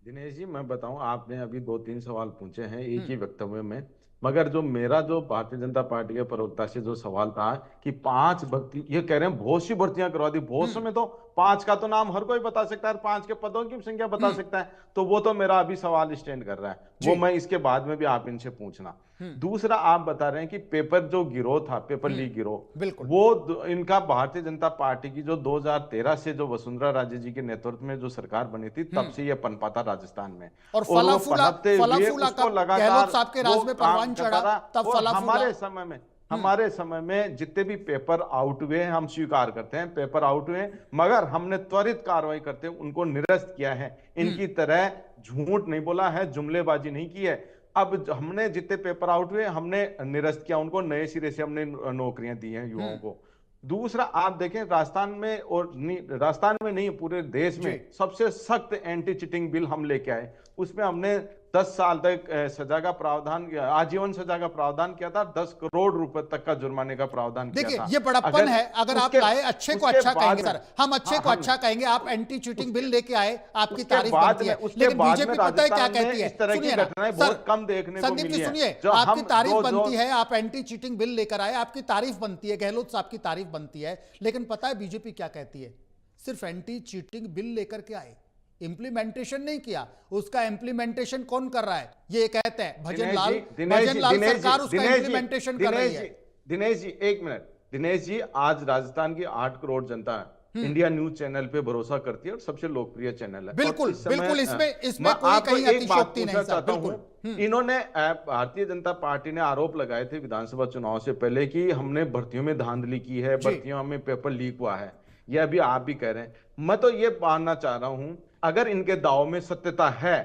दिनेश जी मैं बताऊं, आपने अभी 2-3 सवाल पूछे हैं एक ही वक्तव्य में, मगर जो मेरा जो भारतीय जनता पार्टी के प्रवक्ता से जो सवाल था कि 5 भर्ती, ये कह रहे हैं बहुत सी भर्तियां करवा दी, बहुत समय तो 5 का तो नाम हर कोई बता सकता है, 5 के पदों की संख्या बता सकता है, तो वो तो मेरा अभी सवाल स्टैंड कर रहा है, वो मैं इसके बाद में भी आप इनसे पूछना। दूसरा, आप बता रहे हैं कि पेपर जो गिरोह था, पेपर लीक गिरोह, वो इनका भारतीय जनता पार्टी की जो 2013 से जो वसुंधरा राजे जी के नेतृत्व में जो सरकार बनी थी, तब से ये पनपा था राजस्थान में, और फला फूला का गहलोत साहब के राज में परवान चढ़ा, तब फला हमारे समय में हमारे समय में जितने भी पेपर आउट हुए हम स्वीकार करते हैं, पेपर आउट हुए, मगर हमने त्वरित कार्रवाई करते हुए उनको निरस्त किया है। इनकी तरह झूठ नहीं बोला है, जुमलेबाजी नहीं की है। अब हमने जितने पेपर आउट हुए हमने निरस्त किया उनको, नए सिरे से हमने नौकरियां दी हैं युवाओं को। दूसरा, आप देखें राजस्थान में, और राजस्थान में नहीं पूरे देश में सबसे सख्त एंटी चीटिंग बिल हम लेके आए। उसमें हमने 10 साल तक सजा का प्रावधान, आजीवन सजा का प्रावधान किया था, 10 करोड़ रुपए तक का जुर्माने का प्रावधान किया था। देखिए ये बड़प्पन है। अगर आप लाए, अच्छे को अच्छा कहेंगे सर, हम अच्छे को अच्छा कहेंगे। आप एंटी चीटिंग बिल लेके आए, आपकी तारीफ बनती है, लेकिन बीजेपी पता है क्या कहती है? सुनिए ना बहुत कम देखने को संदीप मिली जी, है। सुनिए, आपकी तारीफ बनती है, आप एंटी चीटिंग बिल लेकर आए, आपकी तारीफ बनती है, गहलोत साहब की तारीफ बनती है, लेकिन पता है बीजेपी क्या कहती है? सिर्फ एंटी चीटिंग बिल लेकर के आए, इंप्लीमेंटेशन नहीं किया। उसका इंप्लीमेंटेशन कौन कर रहा है? ये कहते हैं भजन लाल सरकार उसका इंप्लीमेंटेशन कर रही है। दिनेश जी एक मिनट। दिनेश जी, आज राजस्थान की 8 करोड़ जनता इंडिया न्यूज चैनल पे भरोसा करती है और सबसे लोकप्रिय चैनल है। बिल्कुल बिल्कुल, इसमें कोई कहीं अतिशयोक्ति नहीं सर, बिल्कुल। इन्होंने, भारतीय जनता पार्टी ने आरोप लगाए थे विधानसभा चुनाव से पहले कि हमने भर्तियों में धांधली की है, भर्तियों में पेपर लीक हुआ है। यह अभी आप भी कह रहे हैं। मैं तो ये मानना चाह रहा हूं, अगर इनके दावों में सत्यता है,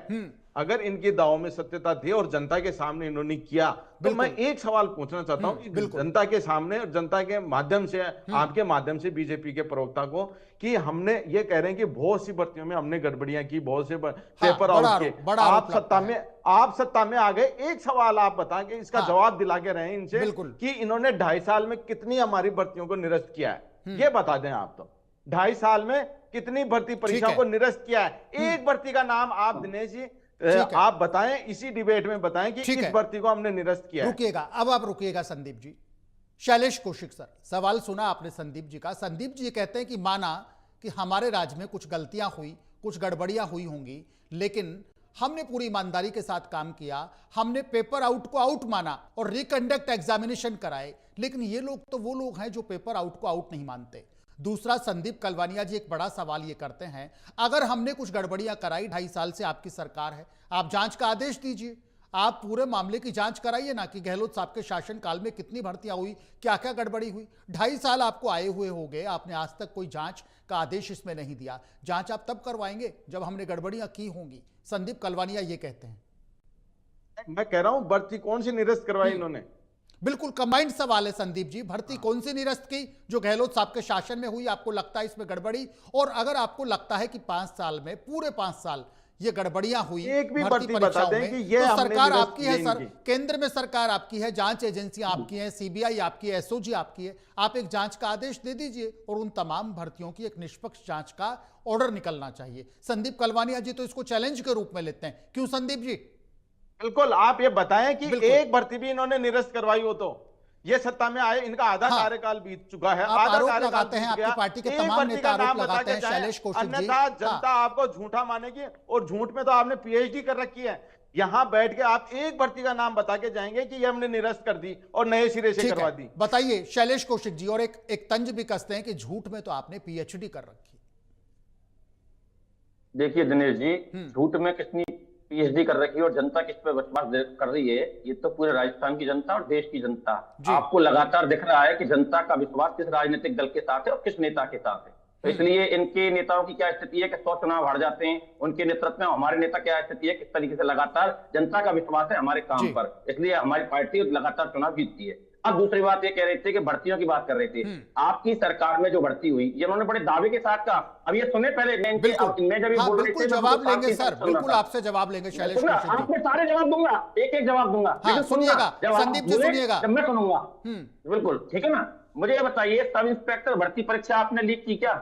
अगर इनके दावों में सत्यता थी और जनता के सामने इन्होंने किया, तो मैं एक सवाल पूछना चाहता हूं कि जनता के सामने और जनता के माध्यम से, आपके माध्यम से बीजेपी के प्रवक्ता को, कि हमने ये कह रहे हैं कि बहुत सी भर्तियों में हमने गड़बड़ियां की, बहुत से पेपर आउट किए। आप सत्ता में आ गए, एक सवाल आप बताएं कि इसका जवाब दिला के रहे इनसे कि इन्होंने 2.5 साल में कितनी हमारी भर्तियों को निरस्त किया है, ये बता दें आप। तो 2.5 साल में कितनी भर्ती परीक्षाओं को निरस्त किया है? एक भर्ती का नाम आप दिनेश जी आप बताएं, इसी डिबेट में बताएं कि इस भर्ती को हमने निरस्त किया है। रुकिएगा, अब आप रुकिएगा संदीप जी। शैलेश कौशिक सर, सवाल सुना आपने संदीप जी का। संदीप जी कहते हैं कि माना कि हमारे राज्य में कुछ गलतियां हुई, कुछ गड़बड़ियां हुई होंगी, लेकिन हमने पूरी ईमानदारी के साथ काम किया, हमने पेपर आउट को आउट माना और रिकंडक्ट एग्जामिनेशन कराए। लेकिन ये लोग तो वो लोग हैं जो पेपर आउट को आउट नहीं मानते। दूसरा, संदीप कलवानिया जी एक बड़ा सवाल ये करते हैं, अगर हमने कुछ गड़बड़ियां कराई, 2.5 साल से आपकी सरकार है, आप जांच का आदेश दीजिए, आप पूरे मामले की जांच कराइए ना कि गहलोत साहब के शासनकाल में कितनी भर्तियां हुई, क्या क्या गड़बड़ी हुई। 2.5 साल आपको आए हुए हो गए, आपने आज तक कोई जांच का आदेश इसमें नहीं दिया। जांच आप तब करवाएंगे जब हमने गड़बड़ियां की होंगी। संदीप कलवानिया ये कहते हैं। मैं कह रहा हूं भर्ती कौन सी निरस्त करवाई इन्होंने? बिल्कुल कंबाइंड सवाल है संदीप जी। भर्ती कौन सी निरस्त की जो गहलोत साहब के शासन में हुई, आपको लगता है इसमें गड़बड़ी? और अगर आपको लगता है कि 5 साल में, पूरे 5 साल ये गड़बड़ियां हुई, एक भी भर्ती बता दें कि ये तो सरकार आपकी है सर, केंद्र में सरकार आपकी है, जांच एजेंसियां आपकी हैं, सीबीआई आपकी है, एसओजी आपकी है। आप एक जांच का आदेश दे दीजिए और उन तमाम भर्तियों की एक निष्पक्ष जांच का ऑर्डर निकलना चाहिए। संदीप कलवानिया जी तो इसको चैलेंज के रूप में लेते हैं। क्यों संदीप जी? बिल्कुल, आप ये बताएं कि एक भर्ती भी इन्होंने निरस्त करवाई हो तो। ये सत्ता में आए, इनका आधा कार्यकाल बीत चुका है। आप आरोप लगाते हैं, आपकी पार्टी के तमाम नेता आरोप लगाते हैं शैलेश कौशिक जी। अन्यथा जनता आपको झूठा मानेगी, और झूठ में तो आपने पीएचडी कर रखी है। यहां बैठ के आप एक भर्ती का नाम बता के जाएंगे कि ये हमने निरस्त कर दी और नए सिरे से करवा दी। बताइए शैलेश कौशिक जी। और एक तंज भी कसते हैं कि झूठ में तो आपने पीएचडी कर रखी। देखिए दिनेश जी, झूठ में कितनी पीएचडी कर रखी है और जनता किस पे विश्वास कर रही है, ये तो पूरे राजस्थान की जनता और देश की जनता। आपको लगातार दिख रहा है कि जनता का विश्वास किस राजनीतिक दल के साथ है और किस नेता के साथ है। तो इसलिए इनके नेताओं की क्या स्थिति है कि 100 चुनाव हार जाते हैं, उनके नेतृत्व में हमारे नेता क्या स्थिति है, किस तरीके से लगातार जनता का विश्वास है हमारे काम पर, इसलिए हमारी पार्टी लगातार चुनाव जीतती है। अब दूसरी बात ये कह रहे थे कि भर्तियों की बात कर रहे थे। आपकी सरकार में जो भर्ती हुई, ये उन्होंने बड़े दावे के साथ कहा। अब ये सुने पहले, मैं जब बोल रहे थे जवाब लेंगे सर, बिल्कुल आपसे जवाब लेंगे शैलेश कौशिक जी। आपने सारे जवाब दूंगा, एक जवाब दूंगा। सुनिएगा संदीप जी, सुनिएगा जब मैं सुनूंगा। बिल्कुल ठीक है ना। मुझे ये बताइए, सब इंस्पेक्टर भर्ती परीक्षा आपने लीक की क्या?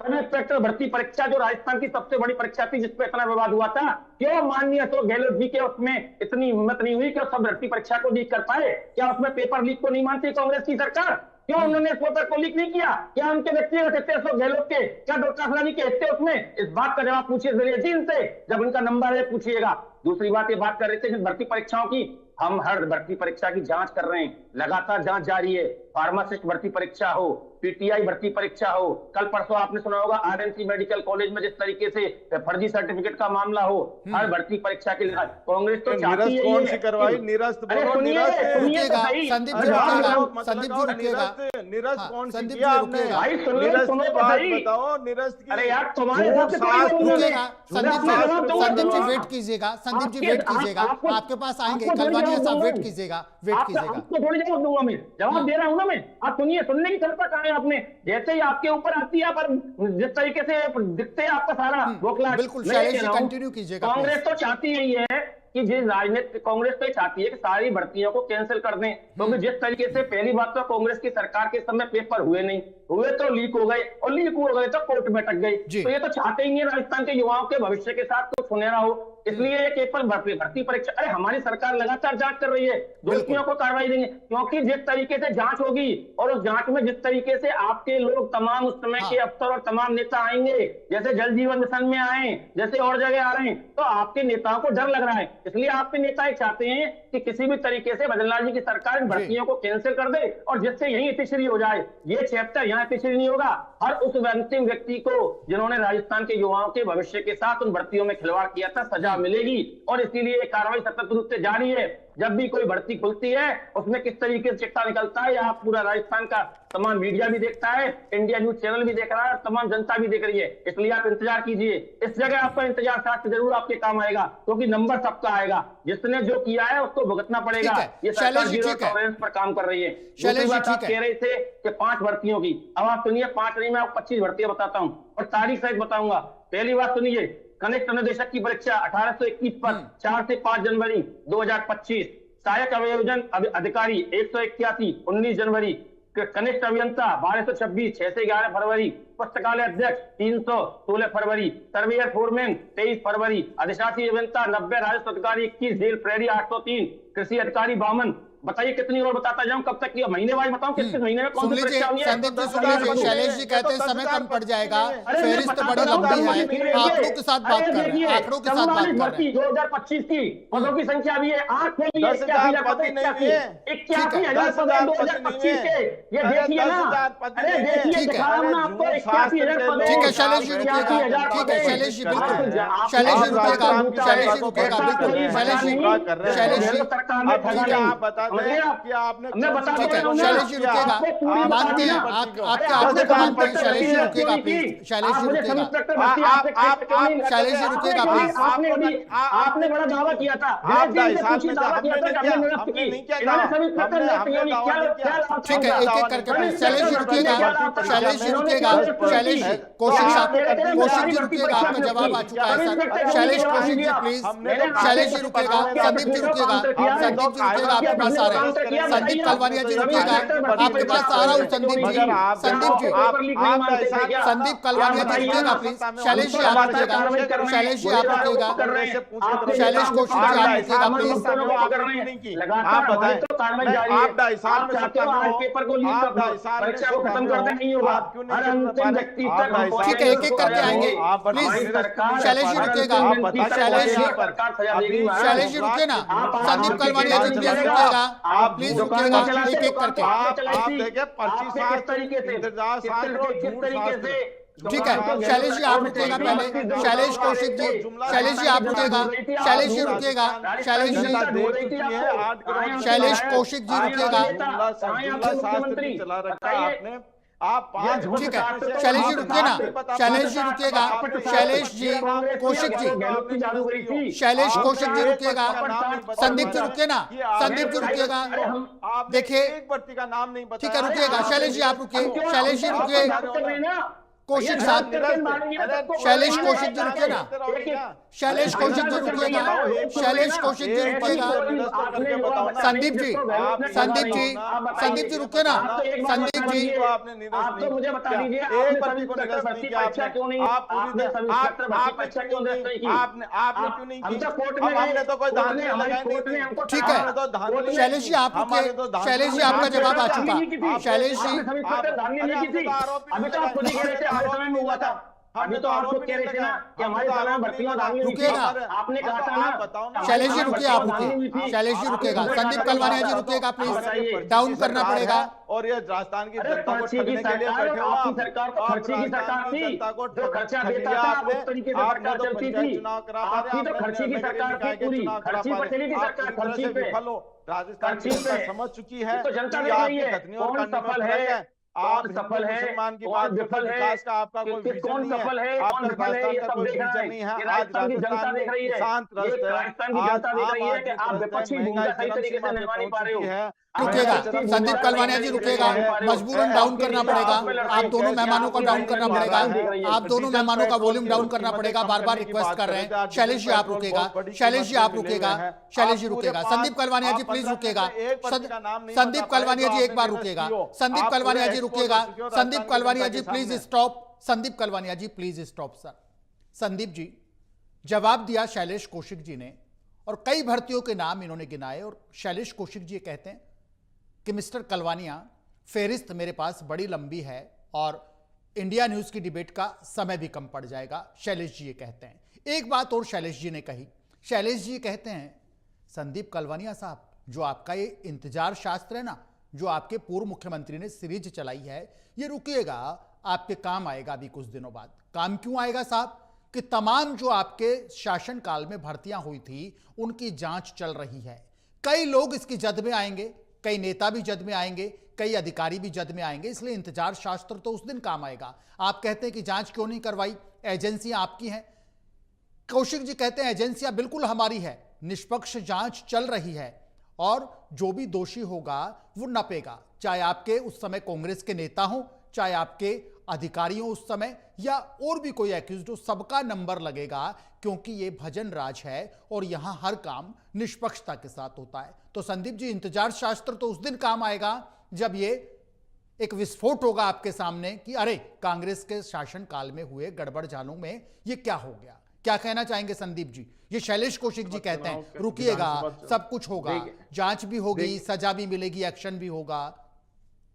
सब इंस्पेक्टर भर्ती परीक्षा जो राजस्थान की सबसे बड़ी परीक्षा थी, जिसपे इतना विवाद हुआ था, क्यों माननीय अशोक गहलोत जी के उसमें इतनी हिम्मत नहीं हुई कि सब भर्ती परीक्षा को लीक कर पाए? क्या उसमें पेपर लीक को नहीं मानती कांग्रेस की सरकार? क्यों उन्होंने इस पेपर को लीक नहीं किया? क्या उनके व्यक्तिगत हिस्से अशोक गहलोत के, क्या डॉक्टर असलानी के हिस्से उसमें? इस बात का जवाब पूछिए दिनेश जी इनसे, जब उनका नंबर है पूछिएगा। दूसरी बात ये बात कर रहे थे भर्ती परीक्षाओं की, हम हर भर्ती परीक्षा की जांच कर रहे हैं, लगातार जांच जारी है। फार्मासिस्ट भर्ती परीक्षा हो, पीटीआई भर्ती परीक्षा हो, कल परसों आपने सुना होगा आरएनसी मेडिकल कॉलेज में जिस तरीके से फर्जी सर्टिफिकेट का मामला हो, हर भर्ती परीक्षा के लिए कांग्रेस तो चाहती है। कौन सी करवाई? निरस्त बोलो, निरस्त रुकिएगा, संदीप जी रुकिएगा, संदीप जी रुकिएगा, निरस्त कौन सी संदीप किया जी आपने? रुकिएगा। भाई सुनो, निरस्त सुनो की तो बात सही। बताओ, निरस्त की। अरे यार तुम्हारे हिसाब से रुकिएगा, संदीप जी रुकिएगा। वेट कीजिएगा, संदीप जी आपके- वेट कीजिएगा, आपको- आपके पास आएंगे आपको थोड़ी कलवानिया जवाब साहब, दूंगा वेट मैं। कीजिएगा, वेट कीजिएगा। आपको थोड़ी जवाब दूंगा मैं, जवाब दे रहा हूँ ना मैं। आप सुनिए, सुनने की क्षमता कहाँ है आपने? जैसे ही आपके ऊपर आती है, पर जिस तरीके से दिखते हैं आपका सारा बौखलाहट। बिल्कुल, मैं शैलेश कह जी रहा हूँ, कंटिन्यू कीजिएगा कांग्रेस प्लीज। तो चाहती यही है कि जिस राजनीति कांग्रेस तो चाहती है कि सारी भर्तियों को कैंसिल कर दें, क्योंकि जिस तरीके से पहली बात तो कांग्रेस की सरकार के समय पेपर हुए नहीं, हुए तो लीक हो गए, और लीक हो गए तो कोर्ट में अटक गए। जी। तो ये तो चाहते ही नहीं राजस्थान के युवाओं के भविष्य के साथ कुछ सुनहरा हो, इसलिए ये पेपर भर्ती परीक्षा। अरे हमारी सरकार लगातार जांच कर रही है, दोषियों को कार्रवाई देंगे, क्योंकि जिस तरीके से जांच होगी और उस जांच में जिस तरीके से आपके लोग तमाम उस समय के अफसर और तमाम नेता आएंगे, जैसे जल जीवन मिशन में आए, जैसे और जगह आ रहे हैं, तो आपके नेताओं को डर लग रहा है। इसलिए आपके नेता ये चाहते हैं कि किसी भी तरीके से बदनलाल जी की सरकार इन भर्तियों को कैंसिल कर दे और जिससे यही इतिश्री हो जाए। ये चैप्टर यहाँ इतिश्री नहीं होगा। हर उस अंतिम व्यक्ति को जिन्होंने राजस्थान के युवाओं के भविष्य के साथ उन भर्तियों में खिलवाड़ किया था, सजा मिलेगी, और इसीलिए ये कार्रवाई सतत रूप से जारी है। जब भी कोई भर्ती खुलती है उसमें किस तरीके से चिट्ठा निकलता है, आप पूरा राजस्थान का तमाम मीडिया भी देखता है, इंडिया न्यूज चैनल भी देख रहा है, और तमाम जनता भी देख रही है। इसलिए आप इंतजार कीजिए, इस जगह आपका इंतजार शायद जरूर आपके काम आएगा, क्योंकि नंबर सबका आएगा। जिसने जो किया है उसको भुगतना पड़ेगा। ये सरकार जीरो टॉलरेंस पर काम कर रही है। दूसरी बात आप कह रहे थे कि 5 भर्तियों की, अब आप सुनिए, 5 नहीं, मैं आपको 25 भर्तियां बताता हूँ और तारीख सहित बताऊंगा। पहली बात सुनिए, कनिष्ठ अनुदेशक की परीक्षा 1821 पर 4 से 5 जनवरी 2025, सहायक अभियोजन अधिकारी 181 19 जनवरी, कनिष्ठ अभियंता 1226 6 से 11 फरवरी, पुस्तकालय अध्यक्ष 300 16 फरवरी, सर्वेयर फोरमैन 23 फरवरी, अधिशासी अभियंता 90, राजस्व अधिकारी 21, जेल प्रेरी 803, कृषि अधिकारी 52। बताइए कितनी और बताता जाऊं, कब तक, महीने वाइज बताऊं किस महीने में कौन सी परीक्षा हुई है? संदीप जी सुन लीजिए, शैलेश जी कहते हैं समय कम पड़ जाएगा, फहरिस्त बड़ी लंबी है, आंकड़ों के साथ बात कर रहे हैं, आंकड़ों के साथ बात कर रहे हैं। 2025 की पदों की संख्या भी है 8 में भी 10,000 पद नहीं है, 81,000 पद 2025 के, ये देखिए ना, अरे देखिए दिखा रहा हूं ना आपको, 81,000 पद। ठीक है शैलेश जी रुकिएगा, ठीक है शैलेश जी बिल्कुल, शैलेश जी रुकिएगा, शैलेश जी रुकिएगा, बिल्कुल शैलेश जी, शैलेश जी आप बता दें कि आपने, ठीक है शैलेश जी रुकिएगा, मानते हैं आपके आंकड़ों को मानते हैं, शैलेश जी रुकिएगा प्लीज, शैलेश जी रुकिएगा, शैलेश जी रुकिएगा प्लीज। आपने बड़ा दावा किया था, ठीक है, एक एक करके प्लीज, शैलेश जी रुकिएगा, शैलेश जी रुकिएगा, शैलेश जी, कौशिक जी रुकिएगा, आपका जवाब आ चुका है सर, शैलेश कौशिक जी प्लीज, शैलेश जी रुकिएगा, संदीप जी रुकिएगा, संदीप जी रुकिएगा, आपके पास आ रहे हैं, संदीप कलवानिया जी रुकिएगा, आपके पास आ रहा हूँ संदीप जी, संदीप जी, संदीप कलवानिया जी रुकिएगा प्लीज, शैलेश जी आप रुकिएगा, शैलेश जी आप रुकिएगा, शैलेश कौशिक जी आप रुकिएगा प्लीज। आप बताएं, आप 2.5 साल में सत्ता में हो, पेपर को लीक कर दो, परीक्षा को खत्म कर दे, नहीं होगा। हर अंतिम व्यक्ति तक ठीक है, एक एक करके आएंगे प्लीज, शैलेश जी रुकिएगा, शैलेश जी रुकिए ना, संदीप कलवानिया जी प्लीज रुकिएगा, प्लीज रुकिएगा, एक एक करके। आप देखिए 25 साल इंतजार, किस तरीके से, ठीक है शैलेश जी आप रुकिएगा, पहले शैलेश कौशिक जी, शैलेश जी आप रुकिएगा, शैलेश जी रुकिएगा, शैलेश जी, शैलेश कौशिक जी रुकिएगा, चला रखा है आपने, आप ठीक है शैलेश जी रुकिए ना, शैलेश जी रुकिएगा, शैलेश जी कौशिक जी, शैलेश कौशिक जी रुकिएगा, संदीप जी रुकिए ना, संदीप जी रुकिएगा, देखिए ठीक है रुकिएगा, शैलेश जी आप रुकिए, शैलेश जी रुकिए, कौशिक साहब, शैलेश कौशिक जी रुकिए ना, शैलेश कौशिक जी रुकिएगा, शैलेश कौशिक जी रुकिएगा, संदीप जी, संदीप जी, संदीप जी रुकिए ना, संदीप जी, आप तो मुझे बता दीजिए, आपने परीक्षा क्यों नहीं, आपने परीक्षा क्यों नहीं की, आपने क्यों नहीं की, हमने तो कोई धान नहीं लगाई नहीं। ठीक है शैलेश जी आप रुकिए, शैलेश जी आपका जवाब आ चुका, शैलेश जी, अभी तो आप खुद ही कह रहे थे हमारे समय में हुआ था, अभी तो आपको कह रहे थे ना कि हमारे साल में भर्तियां दांगी हुई थी। रुकिएगा। आपने कहा था ना, शैलेश जी रुकिए, आप रुकिए, शैलेश जी रुकिएगा, संदीप कलवानिया जी रुकिएगा प्लीज, डाउन करना पड़ेगा। और ये राजस्थान की अरे जनता को पर्ची की ठगने के लिए सरकार, बैठे हो आपकी आप। सरकार तो आप खर्ची की राजस्थान सरकार की थी, जनता को जो खर्चा ठग देता लिया था आपने। उस तरीके से आपने सरकार तो चलती पंचायत थी। चुनाव करा पा आपकी रहे, तो आपने खर्ची की नगर सरकार निकाय थी के पूरी, चुनाव करा खर्ची पा पर रहे। चली थी आप सरकार, पूरी तरह खर्ची से पे, विफल हो। राजस्थान की खर्ची जनता पे। समझ चुकी ये है तो जनता कि देख रही आपकी है, कथनी और कौन करनी में सफल फर्क है, है। आप कौन हिंदू सफल है, मुसलमान की कौन बात करते विफल हैं, है, विकास का आपका कोई विजन कौन नहीं है। सफल है, कौन आपका विफल है, राजस्थान ये का सब कोई देख रहा विजन है। नहीं है। ये आज राजस्थान की जनता राजस्थान में देख रही है, किसान ये त्रस्त है, राजस्थान की आज जनता देख आम रही है कि आदमी आप त्रस्त है, विपक्षी महंगाई भूमिका सही चरम तरीके सीमा से पे निभा नहीं पहुंच पा रहे हो। चुकी है। आप रुकिएगा, विपक्षी भूमिका संदीप सही कलवानिया जी तरीके से रुकिएगा, निभा नहीं पा रहे हो। मजबूरन डाउन करना आपकी पड़ेगा, आप पे लड़ रही आप है। दोनों ये मेहमानों को आपकी डाउन राजनीति करना की पड़ेगा, राजनीति दिख रही है। आप दोनों डीजल मेहमानों का पेट्रोल वॉल्यूम की डाउन जो करना कीमतें पड़ेगा, कम बार बार करने की रिक्वेस्ट बात कर कर रहे रहे थे, हैं। आज शैलेश डीजल जी आप पेट्रोल रुकेगा, बहुत बड़ी शैलेश जी कीमत आप पे मिले रुकेगा, हुए हैं। शैलेश जी आप रुकेगा, पूरे संदीप कलवानिया जी आप प्लीज 15 रुकेगा, में से एक पर्ची का नाम नहीं संदीप बता पाए कलवानिया जो जी एक आपने बार मेहनत रुकेगा, की हो। संदीप आप कलवानिया पूरे जी एक्सपोज रुकेगा, हो चुके हो संदीप राजस्थान की कलवानिया जनता जी के प्लीज सामने। Stop, Sandeep Kalwania ji please stop sir. Sandeep ji, जवाब दिया शैलेश कौशिक जी ने और कई भर्तियों के नाम इन्होंने गिनाए और शैलेश कौशिक जी कहते हैं कि मिस्टर कलवानिया, फेरिस्त मेरे पास बड़ी लंबी है और इंडिया न्यूज की डिबेट का समय भी कम पड़ जाएगा, शैलेश जी ये कहते हैं। एक बात और शैलेश जी ने कही, शैलेश जी कहते हैं संदीप कलवानिया साहब, जो आपका ये इंतजार शास्त्र है ना, जो आपके पूर्व मुख्यमंत्री ने सीरीज चलाई है, ये रुकिएगा, आपके काम आएगा अभी कुछ दिनों बाद। काम क्यों आएगा साहब? कि तमाम जो आपके शासनकाल में भर्तियां हुई थी उनकी जांच चल रही है। कई लोग इसकी जद में आएंगे, कई नेता भी जद में आएंगे, कई अधिकारी भी जद में आएंगे, इसलिए इंतजार शास्त्र तो उस दिन काम आएगा। आप कहते हैं कि जांच क्यों नहीं करवाई, एजेंसियां आपकी हैं। कौशिक जी कहते हैं एजेंसियां बिल्कुल हमारी है, निष्पक्ष जांच चल रही है और जो भी दोषी होगा वो नपेगा, चाहे आपके उस समय कांग्रेस के नेता हो, चाहे आपके अधिकारियों उस समय, या और भी कोई एक्यूज्ड हो, सबका नंबर लगेगा, क्योंकि ये भजन राज है और यहां हर काम निष्पक्षता के साथ होता है। तो संदीप जी, इंतजार शास्त्र तो उस दिन काम आएगा जब ये एक विस्फोट होगा आपके सामने कि अरे कांग्रेस के शासनकाल में हुए गड़बड़ झालों में ये क्या हो गया। क्या कहना चाहेंगे संदीप जी? ये शैलेश कौशिक जी कहते हैं रुकिएगा, सब कुछ होगा, जांच भी होगी, सजा भी मिलेगी, एक्शन भी होगा।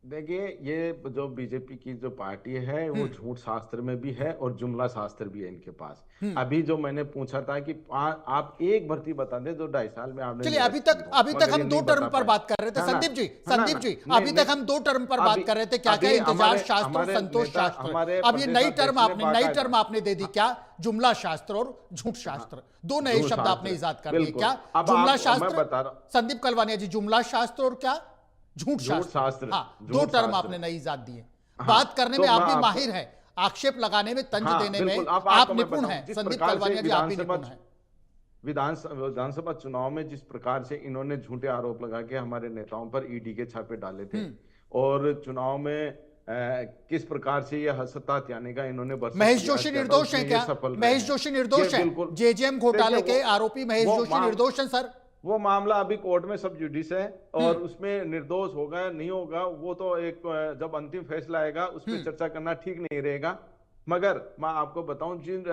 देखिए, ये जो बीजेपी की जो पार्टी है वो झूठ शास्त्र में भी है और जुमला शास्त्र भी है इनके पास। अभी जो मैंने पूछा था कि आप एक भर्ती बता दें जो 2.5 साल में आपने, चलिए अभी तक हम 2 टर्म पर बात कर रहे थे संदीप जी, अभी तक हम 2 टर्म पर बात कर रहे थे, क्या क्या इंतजार शास्त्र और संतोष शास्त्र। अब ये नई टर्म आपने दे दी, क्या जुमला शास्त्र और झूठ शास्त्र, 2 नए शब्द आपने इजाद कर दिए। क्या जुमला शास्त्र, संदीप कलवानिया जी, जुमला शास्त्र और क्या झूठ शास्त्र। हाँ, 2 टर्म आपने नई इजाद दिए। बात करने में आप भी माहिर हैं, आक्षेप लगाने में, तंज देने में आप निपुण हैं। संदीप कलवानिया जी, आप भी निपुण हैं। विधानसभा चुनाव में जिस प्रकार से इन्होंने झूठे आरोप लगा के हमारे नेताओं पर ईडी के छापे डाले थे और चुनाव में किस प्रकार से ये हत्याने का इन्होंने महेश जोशी निर्दोष हैं क्या? महेश जोशी निर्दोष हैं, जेजेएम घोटाले के आरोपी महेश जोशी निर्दोष हैं सर। वो मामला अभी कोर्ट में सब जुडिस है और उसमें निर्दोष होगा नहीं होगा वो तो एक जब अंतिम फैसला आएगा उस पर चर्चा करना ठीक नहीं रहेगा। मगर मैं आपको बताऊं, जिन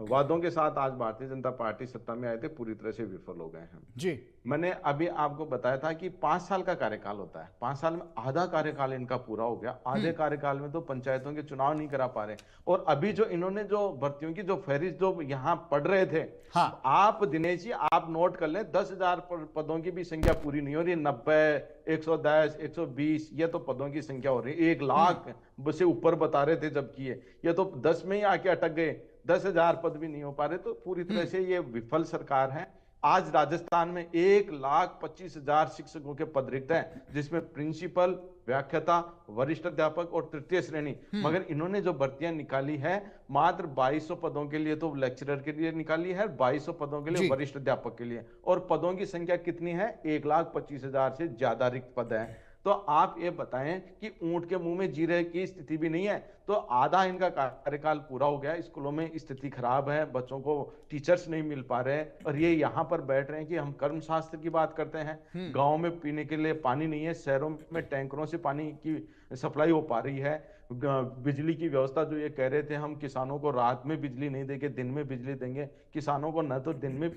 वादों के साथ आज भारतीय जनता पार्टी सत्ता में आए थे पूरी तरह से विफल हो गए हैं जी। मैंने अभी आपको बताया था कि 5 साल का कार्यकाल होता है, 5 साल में आधा कार्यकाल इनका पूरा हो गया, आधे कार्यकाल में तो पंचायतों के चुनाव नहीं करा पा रहे। और अभी जो इन्होंने जो भर्तियों की जो फहरिस्त जो यहाँ पढ़ रहे थे, हाँ। आप दिनेश जी आप नोट कर लें, 10,000 पदों की भी संख्या पूरी नहीं हो रही, 90, 110, 120 ये तो पदों की संख्या हो रही है। 1 लाख से ऊपर बता रहे थे, जबकि ये तो 10 में ही आके अटक गए, 10,000 पद भी नहीं हो पा रहे। तो पूरी तरह से ये विफल सरकार है। आज राजस्थान में 1,25,000 शिक्षकों के पद रिक्त हैं, जिसमें प्रिंसिपल, व्याख्याता, वरिष्ठ अध्यापक और तृतीय श्रेणी। मगर इन्होंने जो भर्तियां निकाली है मात्र 2200 पदों के लिए तो लेक्चरर के लिए निकाली है, 2200 पदों के लिए वरिष्ठ अध्यापक के लिए, और पदों की संख्या कितनी है? 1,25,000 से ज्यादा रिक्त पद है। तो आप ये बताएं कि ऊंट के मुंह में जीरे की स्थिति भी नहीं है। तो आधा इनका कार्यकाल पूरा हो गया, स्कूलों में स्थिति खराब है, बच्चों को टीचर्स नहीं मिल पा रहे हैं और ये यहाँ पर बैठ रहे हैं कि हम कर्म शास्त्र की बात करते हैं। गांव में पीने के लिए पानी नहीं है, शहरों में टैंकरों से पानी की सप्लाई हो पा रही है। बिजली की व्यवस्था जो ये कह रहे थे हम किसानों को रात में बिजली नहीं देंगे दिन में बिजली देंगे, किसानों को न तो दिन में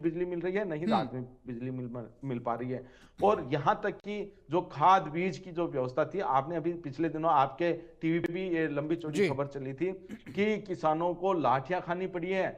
बिजली मिल रही है, नहीं रात में बिजली मिल पा रही है। और यहाँ तक कि जो खाद बीज की जो व्यवस्था थी, आपने अभी पिछले दिनों आपके टीवी पे भी ये लंबी चौड़ी खबर चली थी कि किसानों को लाठियां खानी पड़ी है,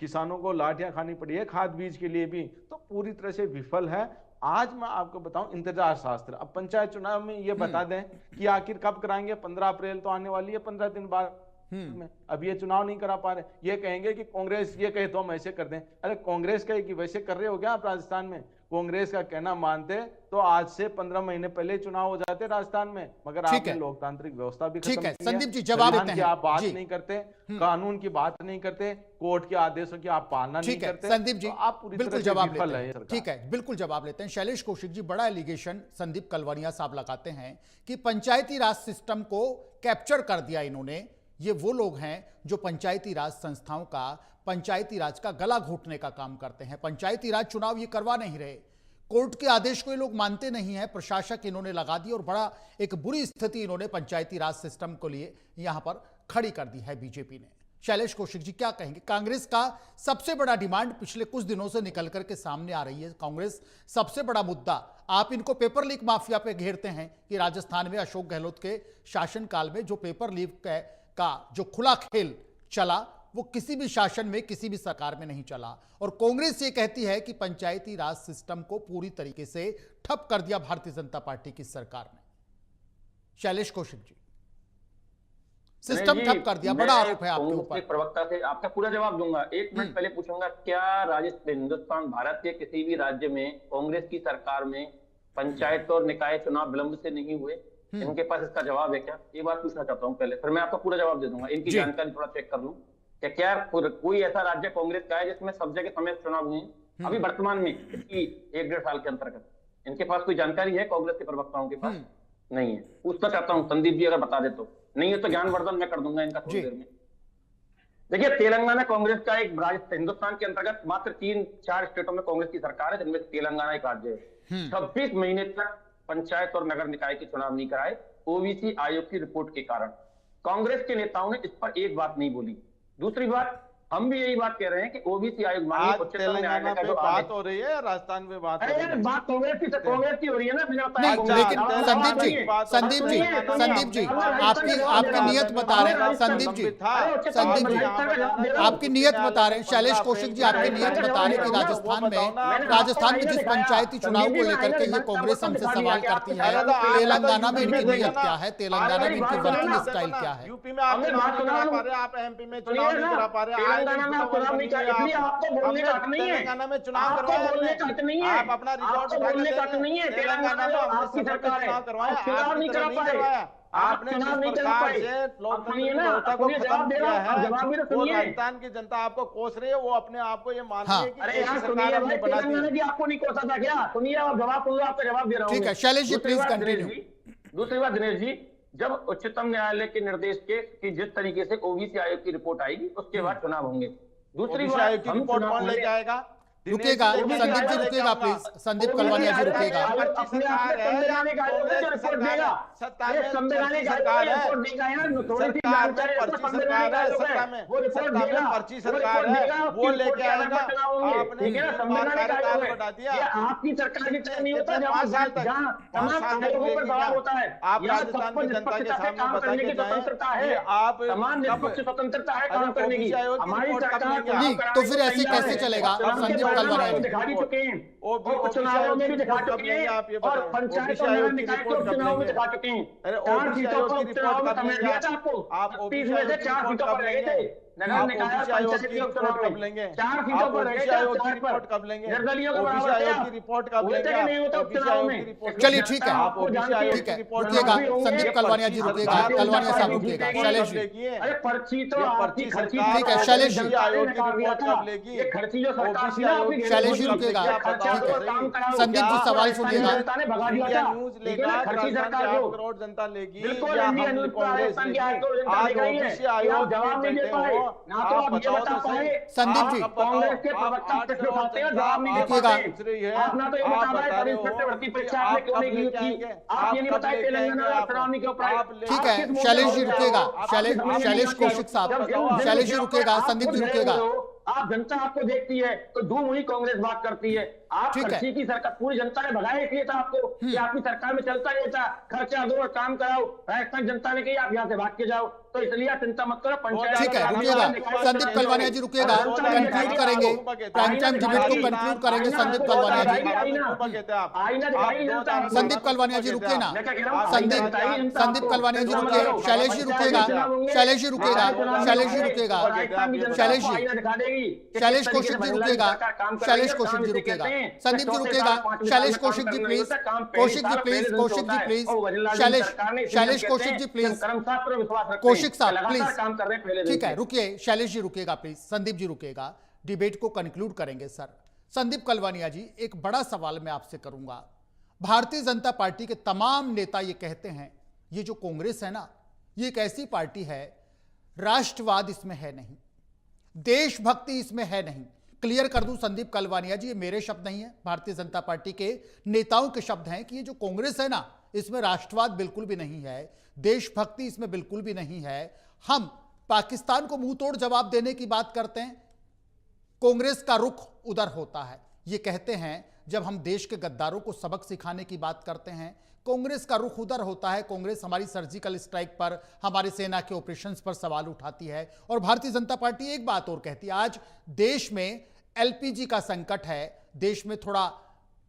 किसानों को लाठियां खानी पड़ी है खाद बीज के लिए भी, तो पूरी तरह से विफल है। आज मैं आपको बताऊं इंतजार शास्त्र, अब पंचायत चुनाव में ये बता दें कि आखिर कब कराएंगे, 15 अप्रैल तो आने वाली है, 15 दिन बाद में अब ये चुनाव नहीं करा पा रहे। ये कहेंगे कि कांग्रेस ये कहे तो हम ऐसे कर दें। अरे कांग्रेस कहे कि वैसे कर रहे हो क्या आप राजस्थान में? कांग्रेस का कहना मानते तो आज से 15 महीने पहले चुनाव हो जाते राजस्थान में, मगर आपने लोकतांत्रिक व्यवस्था भी खत्म की है। संदीप जी जवाब देते हैं। आप बात नहीं करते, कानून की बात नहीं करते, कोर्ट के आदेशों की आप पालना नहीं करते। संदीप जी आप पूरी बिल्कुल जवाब लेते हैं। ठीक है, बिल्कुल जवाब लेते हैं। शैलेश कौशिक जी, बड़ा एलिगेशन संदीप कलवनिया साहब लगाते हैं कि पंचायती राज सिस्टम को कैप्चर कर दिया इन्होंने। ये वो लोग हैं जो पंचायती राज संस्थाओं का, पंचायती राज का गला घोटने का काम करते हैं। पंचायती राज चुनाव ये करवा नहीं रहे, कोर्ट के आदेश को ये लोग मानते नहीं है, प्रशासक इन्होंने लगा दी और बड़ा एक बुरी स्थिति इन्होंने पंचायती राज सिस्टम को लिए यहां पर खड़ी कर दी है बीजेपी ने। शैलेश कौशिक जी क्या कहेंगे? कांग्रेस का सबसे बड़ा डिमांड पिछले कुछ दिनों से निकल करके सामने आ रही है, कांग्रेस सबसे बड़ा मुद्दा, आप इनको पेपर लीक माफिया पे घेरते हैं कि राजस्थान में अशोक गहलोत के शासनकाल में जो पेपर लीक का जो खुला खेल चला वो किसी भी शासन में, किसी भी सरकार में नहीं चला। और कांग्रेस ये कहती है कि पंचायती राज सिस्टम को पूरी तरीके से ठप कर दिया भारतीय जनता पार्टी की सरकार ने। शैलेश कौशिक जी, सिस्टम ठप कर दिया, बड़ा आरोप है आपके ऊपर। प्रवक्ता से आपका पूरा जवाब दूंगा। 1 मिनट पहले पूछूंगा, क्या राजस्थान, हिंदुस्तान, भारत के किसी भी राज्य में कांग्रेस की सरकार में पंचायत और निकाय चुनाव विलंब से नहीं हुए? इनके पास इसका जवाब है क्या? ये बात पूछना चाहता हूँ पहले, फिर मैं आपका पूरा जवाब दे दूंगा। इनकी जानकारी थोड़ा चेक कर लूं कि क्या कोई ऐसा राज्य कांग्रेस का है जिसमें सब जगह समय चुनाव हुए अभी वर्तमान में 1-1.5 साल के अंतर्गत? इनके पास कोई जानकारी है कांग्रेस के प्रवक्ताओं के पास? नहीं है। पूछना चाहता हूँ संदीप जी, अगर बता दे तो। नहीं है तो ज्ञानवर्धन मैं कर दूंगा इनका थोड़ी देर में। देखिए, तेलंगाना कांग्रेस का एक राज्य, हिंदुस्तान के अंतर्गत मात्र 3-4 स्टेटों में कांग्रेस की सरकार है, जिनमें तेलंगाना एक राज्य है। 26 महीने तक पंचायत और नगर निकाय के चुनाव नहीं कराए ओबीसी आयोग की रिपोर्ट के कारण। कांग्रेस के नेताओं ने इस पर एक बात नहीं बोली। दूसरी बात, हम भी यही बात कह रहे हैं कि ओबीसी आयोग माननीय उच्चतम न्यायालय का जो बात हो रही है, राजस्थान में बात हो रही है, बात कांग्रेस की हो रही है ना। लेकिन संदीप जी आपकी नियत बता रहे हैं। संदीप जी आपकी नियत बता रहे हैं। शैलेश कौशिक जी आपकी नियत बता रहे हैं कि राजस्थान में जिस पंचायती चुनाव को लेकर के ये कांग्रेस हमसे सवाल करती है, तेलंगाना में इनकी नियत क्या है, तेलंगाना में इनकी वर्किंग स्टाइल क्या है? यूपी में आप चुनाव नहीं करा पा रहे, आप एमपी में चुनाव नहीं करा पा रहे, तेलंगाना में चुनाव नहीं चाहिए, इसलिए आपको बोलने का हक नहीं है। तेलंगाना में चुनाव करवाए, बोलने का हक नहीं है। आप अपना रिकॉर्ड बोलने का हक नहीं है। तेलंगाना में आपकी सरकार है, चुनाव नहीं करा पाए, आपने जिस प्रकार से लोकतंत्र व्यवस्था को खत्म किया है, वो राजस्थान की जनता आपको कोस रही है, वो अपने आप को ये मान रही है कि ऐसी सरकार हमने बना दी। आपको नहीं कोसा था क्या? सुनिए, आप जवाब दूंगा, आपका जवाब दे रहा हूँ। ठीक है शैलेश जी, प्लीज कंटिन्यू। दूसरी बात दिनेश जी, जब उच्चतम न्यायालय के निर्देश के कि जिस तरीके से ओबीसी आयोग की रिपोर्ट आएगी उसके बाद चुनाव होंगे। दूसरी बात, आयोग की रिपोर्ट कौन लेके आएगा? रुकेगा संदीप जी, रुकेगा प्लीज। संदीप कलवानिया जी रुकेगा। पर्ची सरकार है, वो लेके आएगा। आपकी सरकार की तरह नहीं होता, 5 साल तक तमाम लोगों पर दबाव होता है। आप राजस्थान की जनता के सामने काम करने की स्वतंत्रता है, आप तमाम निष्पक्ष स्वतंत्रता है काम करने की। हमारी सरकार तो फिर ऐसे कैसे चलेगा? संदीप कलवानिया दिखा चुके हैं, उपचुनावों में भी दिखा चुके हैं और पंचायत और नगर निकाय के उपचुनाव में दिखा चुके हैं। 4 सीटों पर उपचुनाव में समय दिया था आपको, 30 में से 4 सीटों पर रहे थे। नगर निकाय पंचायत के उपचुनाव में 4 सीटों पर रहे थे, 4 पर निर्दलीयों का बराबर थे। रिपोर्ट कब लेंगे? नहीं होता उपचुनाव में। चलिए ठीक है, ठीक है, रुकिएगा संदीप कलवानिया जी, रुकिएगा कलवानिया साहब, रुकिएगा। शैलेश जी, अरे पर्ची तो आपकी खर्ची, ठीक है शैलेश जी, आयोग की रिपोर्ट कब लेगी? ये खर्ची जो सरकार थी ना, शैलेश जी रुकिएगा। संदीप जी सवाल सुनिएगा। भगा दिया था, न्यूज लेगा, खर्ची सरकार को करोड़ जनता लेगी, बिल्कुल इंडिया न्यूज कांग्रेस की आयोग जवाब नहीं दे पाए ना, तो आप ये बता पाए संदीप जी, कांग्रेस के प्रवक्ता प्रश्न उठाते हैं, जवाब नहीं दे पाते। आप ना तो ये बता पाए कभी इंस्पेक्टर भर्ती परीक्षा आपने क्यों नहीं की थी, आप ये नहीं बताए तेलंगाना में चुनाव नहीं क्यों कराए। ठीक है शैलेश जी रुकेगा, शैलेश कौशिक साहब, शैलेश जी रुकेगा, संदीप जी रुकेगा। आप जनता आपको देखती है तो धूम हुई कांग्रेस बात करती है। आप ठीक है। खर्ची की सरकार, पूरी जनता ने भगाया इसलिए था आपको कि आपकी सरकार में चलता नहीं था, खर्चा दो और काम कराओ। राजस्थान जनता ने कही आप यहाँ से भाग के जाओ, तो इसलिए आप चिंता मत करो। पंचायत ठीक है, रुकिएगा संदीप कलवानिया जी, रुकिएगा, कंक्लूड करेंगे, प्राइम टाइम डिबेट को कंक्लूड करेंगे। संदीप कलवानिया जी, संदीप कलवानिया जी रुकिए ना, संदीप कलवानिया जी रुकिए, शैलेश जी रुकिएगा, शैलेश जी रुकिएगा, शैलेश जी रुकिएगा, शैलेश जी, शैलेश कौशिक जी रुकिएगा, शैलेश कौशिक जी रुकिएगा, संदीप जी रुकिएगा, Shailesh Kaushik ji please, Kaushik ji please, Kaushik ji please, Shailesh Kaushik ji please, Kaushik साहब प्लीज, ठीक है रुकिए, शैलेश जी रुकिएगा प्लीज, संदीप जी रुकिएगा, डिबेट को कंक्लूड करेंगे। सर संदीप कलवानिया जी, एक बड़ा सवाल मैं आपसे करूंगा। भारतीय जनता पार्टी के तमाम नेता ये कहते हैं, ये जो कांग्रेस है ना, ये एक ऐसी पार्टी है, राष्ट्रवाद इसमें है नहीं, देशभक्ति इसमें है नहीं। क्लियर कर दूं संदीप कलवानिया जी, ये मेरे शब्द नहीं है, भारतीय जनता पार्टी के नेताओं के शब्द हैं कि ये जो कांग्रेस है ना, इसमें राष्ट्रवाद बिल्कुल भी नहीं है, देशभक्ति इसमें बिल्कुल भी नहीं है। हम पाकिस्तान को मुंह तोड़ जवाब देने की बात करते हैं, कांग्रेस का रुख उधर होता है। ये कहते हैं जब हम देश के गद्दारों को सबक सिखाने की बात करते हैं, कांग्रेस का रुख उधर होता है। कांग्रेस हमारी सर्जिकल स्ट्राइक पर, हमारी सेना के ऑपरेशंस पर सवाल उठाती है। और भारतीय जनता पार्टी एक बात और कहती है, आज देश में एलपीजी का संकट है, देश में थोड़ा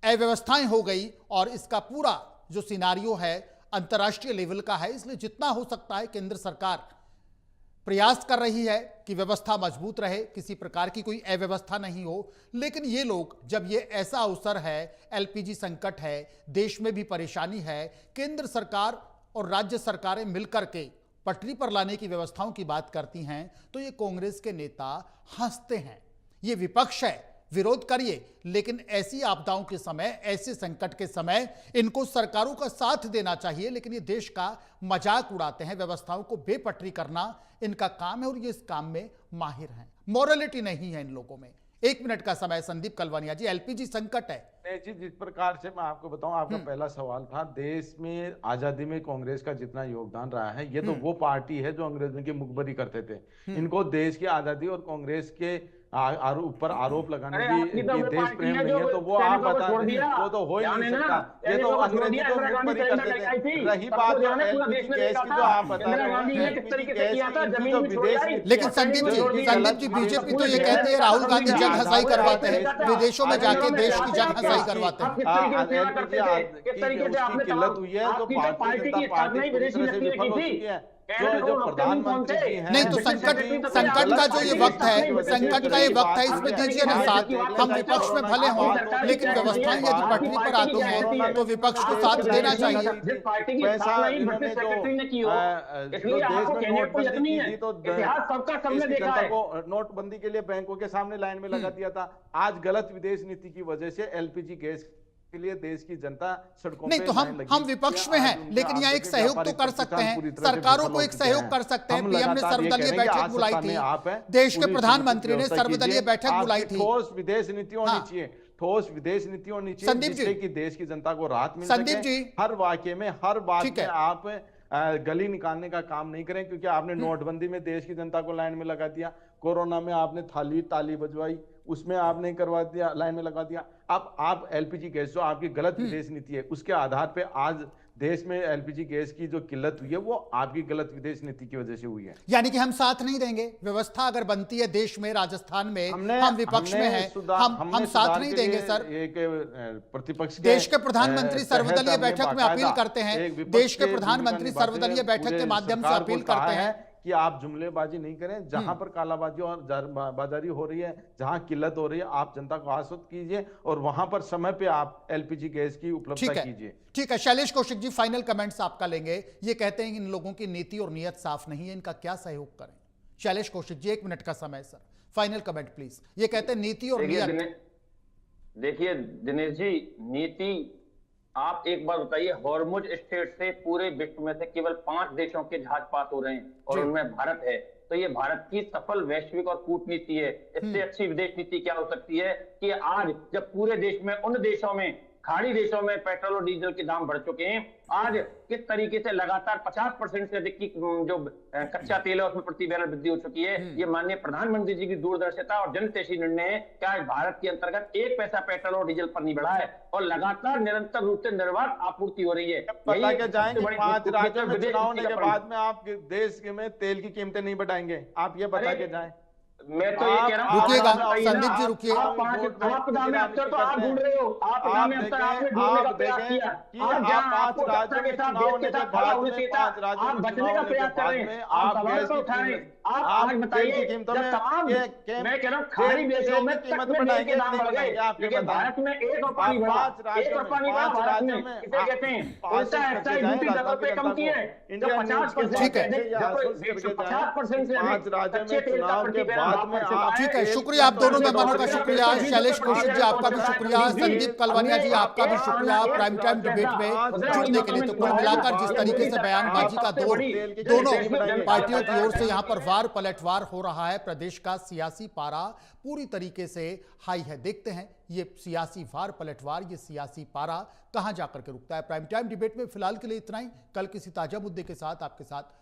अव्यवस्थाएं हो गई और इसका पूरा जो सिनारियो है अंतर्राष्ट्रीय लेवल का है, इसलिए जितना हो सकता है केंद्र सरकार प्रयास कर रही है कि व्यवस्था मजबूत रहे, किसी प्रकार की कोई अव्यवस्था नहीं हो। लेकिन ये लोग, जब ये ऐसा अवसर है, एलपीजी संकट है, देश में भी परेशानी है, केंद्र सरकार और राज्य सरकारें मिलकर के पटरी पर लाने की व्यवस्थाओं की बात करती हैं, तो ये कांग्रेस के नेता हंसते हैं। ये विपक्ष है, विरोध करिए, लेकिन ऐसी आपदाओं के समय, ऐसे संकट के समय इनको सरकारों का साथ देना चाहिए। लेकिन ये देश का मजाक उड़ाते हैं, व्यवस्थाओं को बेपटरी करना इनका काम है और ये इस काम में माहिर हैं। मॉरलिटी नहीं है इन लोगों में। 1 मिनट का समय संदीप कलवानिया जी, एलपीजी संकट है जी। जिस प्रकार से मैं आपको बताऊं, आपका पहला सवाल था देश में आजादी में कांग्रेस का जितना योगदान रहा है, ये तो वो पार्टी है जो अंग्रेजों की मुखबरी करते थे। इनको देश की आजादी और कांग्रेस के ऊपर आरोप लगाने की देश प्रेम नहीं है, तो वो आप बता रहे हैं, वो तो हो ही नहीं सकता। ये तो अंग्रेजी को मुखबरी करते थे। रही बात जो एलपीजी गैस की, जो आप बता रहे हैं, लेकिन संदीप जी, बीजेपी तो ये कहते हैं राहुल गांधी जग हंसाई करवाते हैं, विदेशों में जाके देश की जग हंसाई करवाते हैं। उसकी किल्लत हुई है तो भारतीय जनता पार्टी पूरी तरह से विफल हो चुकी है। जो प्रधानमंत्री जी हैं, नहीं तो संकट का जो ये वक्त है, संकट का ये वक्त है, इसमें दीजिए ना साथ। हम विपक्ष में भले हों, लेकिन व्यवस्थाएं यदि पटरी पर आती हैं तो विपक्ष को साथ देना चाहिए। पैसा इन्होंने जो देश में नोटबंदी की थी, तो जनता को नोटबंदी के लिए बैंकों के सामने लाइन में लगा दिया था। आज गलत विदेश नीति की वजह से एलपीजी गैस के लिए देश की जनता सड़कों नहीं, तो हम विपक्ष में हैं, लेकिन यहाँ एक सहयोग तो कर सकते हैं, सरकारों को एक सहयोग कर सकते हैं। पीएम ने सर्वदलीय बैठक बुलाई थी, देश के प्रधानमंत्री ने सर्वदलीय बैठक बुलाई थी। ठोस विदेश नीति होनी चाहिए, ठोस विदेश नीति होनी चाहिए, जिससे कि देश की जनता को राहत मिल सके। हर वाक्य में, हर बात में आप गली निकालने का काम नहीं करें, क्योंकि आपने नोटबंदी में देश की जनता को लाइन में लगा दिया, कोरोना में आपने ताली बजवाई, उसमें आपने करवा दिया, लाइन में लगा दिया। अब आप एलपीजी गैस, जो आपकी गलत विदेश नीति है, उसके आधार पे आज देश में एलपीजी गैस की जो किल्लत हुई है, वो आपकी गलत विदेश नीति की वजह से हुई है। यानी कि हम साथ नहीं देंगे, व्यवस्था अगर बनती है देश में, राजस्थान में, हम विपक्ष में हैं, हम साथ नहीं देंगे। सर, एक प्रतिपक्ष देश के प्रधानमंत्री सर्वदलीय बैठक में अपील करते हैं, देश के प्रधानमंत्री सर्वदलीय बैठक के माध्यम से अपील करते हैं कि आप जुमलेबाजी नहीं करें, जहां पर कालाबाजी और बाजारी हो रही है, जहां किल्लत हो रही है, आप जनता को आश्वस्त कीजिए और वहां पर समय पे आप एलपीजी गैस की उपलब्धता कीजिए। ठीक है, शैलेश कौशिक जी, फाइनल कमेंट्स आपका लेंगे। ये कहते हैं कि इन लोगों की नीति और नीयत साफ नहीं है, इनका क्या सहयोग करें? शैलेश कौशिक जी, 1 मिनट का समय सर, फाइनल कमेंट प्लीज। ये कहते हैं नीति और नीयत। देखिए दिनेश जी, नीति आप एक बार बताइए, हॉर्मुज स्ट्रेट से पूरे विश्व में से केवल 5 देशों के जहाज पास हो रहे हैं और उनमें भारत है, तो ये भारत की सफल वैश्विक और कूटनीति है। इससे अच्छी विदेश नीति क्या हो सकती है कि आज जब पूरे देश में, उन देशों में, खाड़ी देशों में पेट्रोल और डीजल के दाम बढ़ चुके हैं, आज किस तरीके से लगातार 50% से अधिक की जो कच्चा तेल है उसमें प्रति बैरल वृद्धि हो चुकी है। ये माननीय प्रधानमंत्री जी की दूरदर्शिता और जनतेशी निर्णय है। क्या भारत के अंतर्गत 1 पैसा पेट्रोल और डीजल पर नहीं बढ़ा है और लगातार निरंतर रूप से निर्बाध आपूर्ति हो रही है। बता के जाएंगे 5 राज्यों में चुनाव होने के बाद में आप देश में तेल की कीमतें नहीं बढ़ाएंगे, आप ये बता के जाएं। मैं तो ये कह रहा हूँ, रुकिएगा संदीप जी, रुकिए। आपदा में अवसर तो आप ढूंढ रहे हो, आपदा में अवसर आपने ढूंढने का प्रयास किया। आप जहां आपको सत्ता के साथ देश के साथ खड़ा होने से था, आप बचने का प्रयास कर रहे हैं, आप सवाल तो उठा रहे हैं। आप आज बताइए, जब तमाम मैं कह रहा हूँ खाड़ी देशों में कीमत बढ़ाने के दाम बढ़ गए, लेकिन भारत में 1 रुपया नहीं बढ़ा, 1 रुपया नहीं बढ़ा भारत में। इसे कहते हैं उल्टा एक्साइज ड्यूटी डबल पे कम की है। जब 50% ठीक है, 50% से कच्चे तेल का प्रति बैरल ठीक है, शुक्रिया आप दोनों मेहमानों का शुक्रिया। शैलेश कौशिक जी आपका भी शुक्रिया, संदीप कलवानिया जी आपका भी शुक्रिया प्राइम टाइम डिबेट में जुड़ने के लिए। तो कुल मिलाकर जिस तरीके से बयानबाजी का दौर दोनों पार्टियों की ओर से यहां पर वार पलटवार हो रहा है, प्रदेश का सियासी पारा पूरी तरीके से हाई है। देखते हैं ये सियासी वार पलटवार, ये सियासी पारा कहां जाकर के रुकता है। प्राइम टाइम डिबेट में फिलहाल के लिए इतना ही। कल किसी ताजा मुद्दे के साथ आपके साथ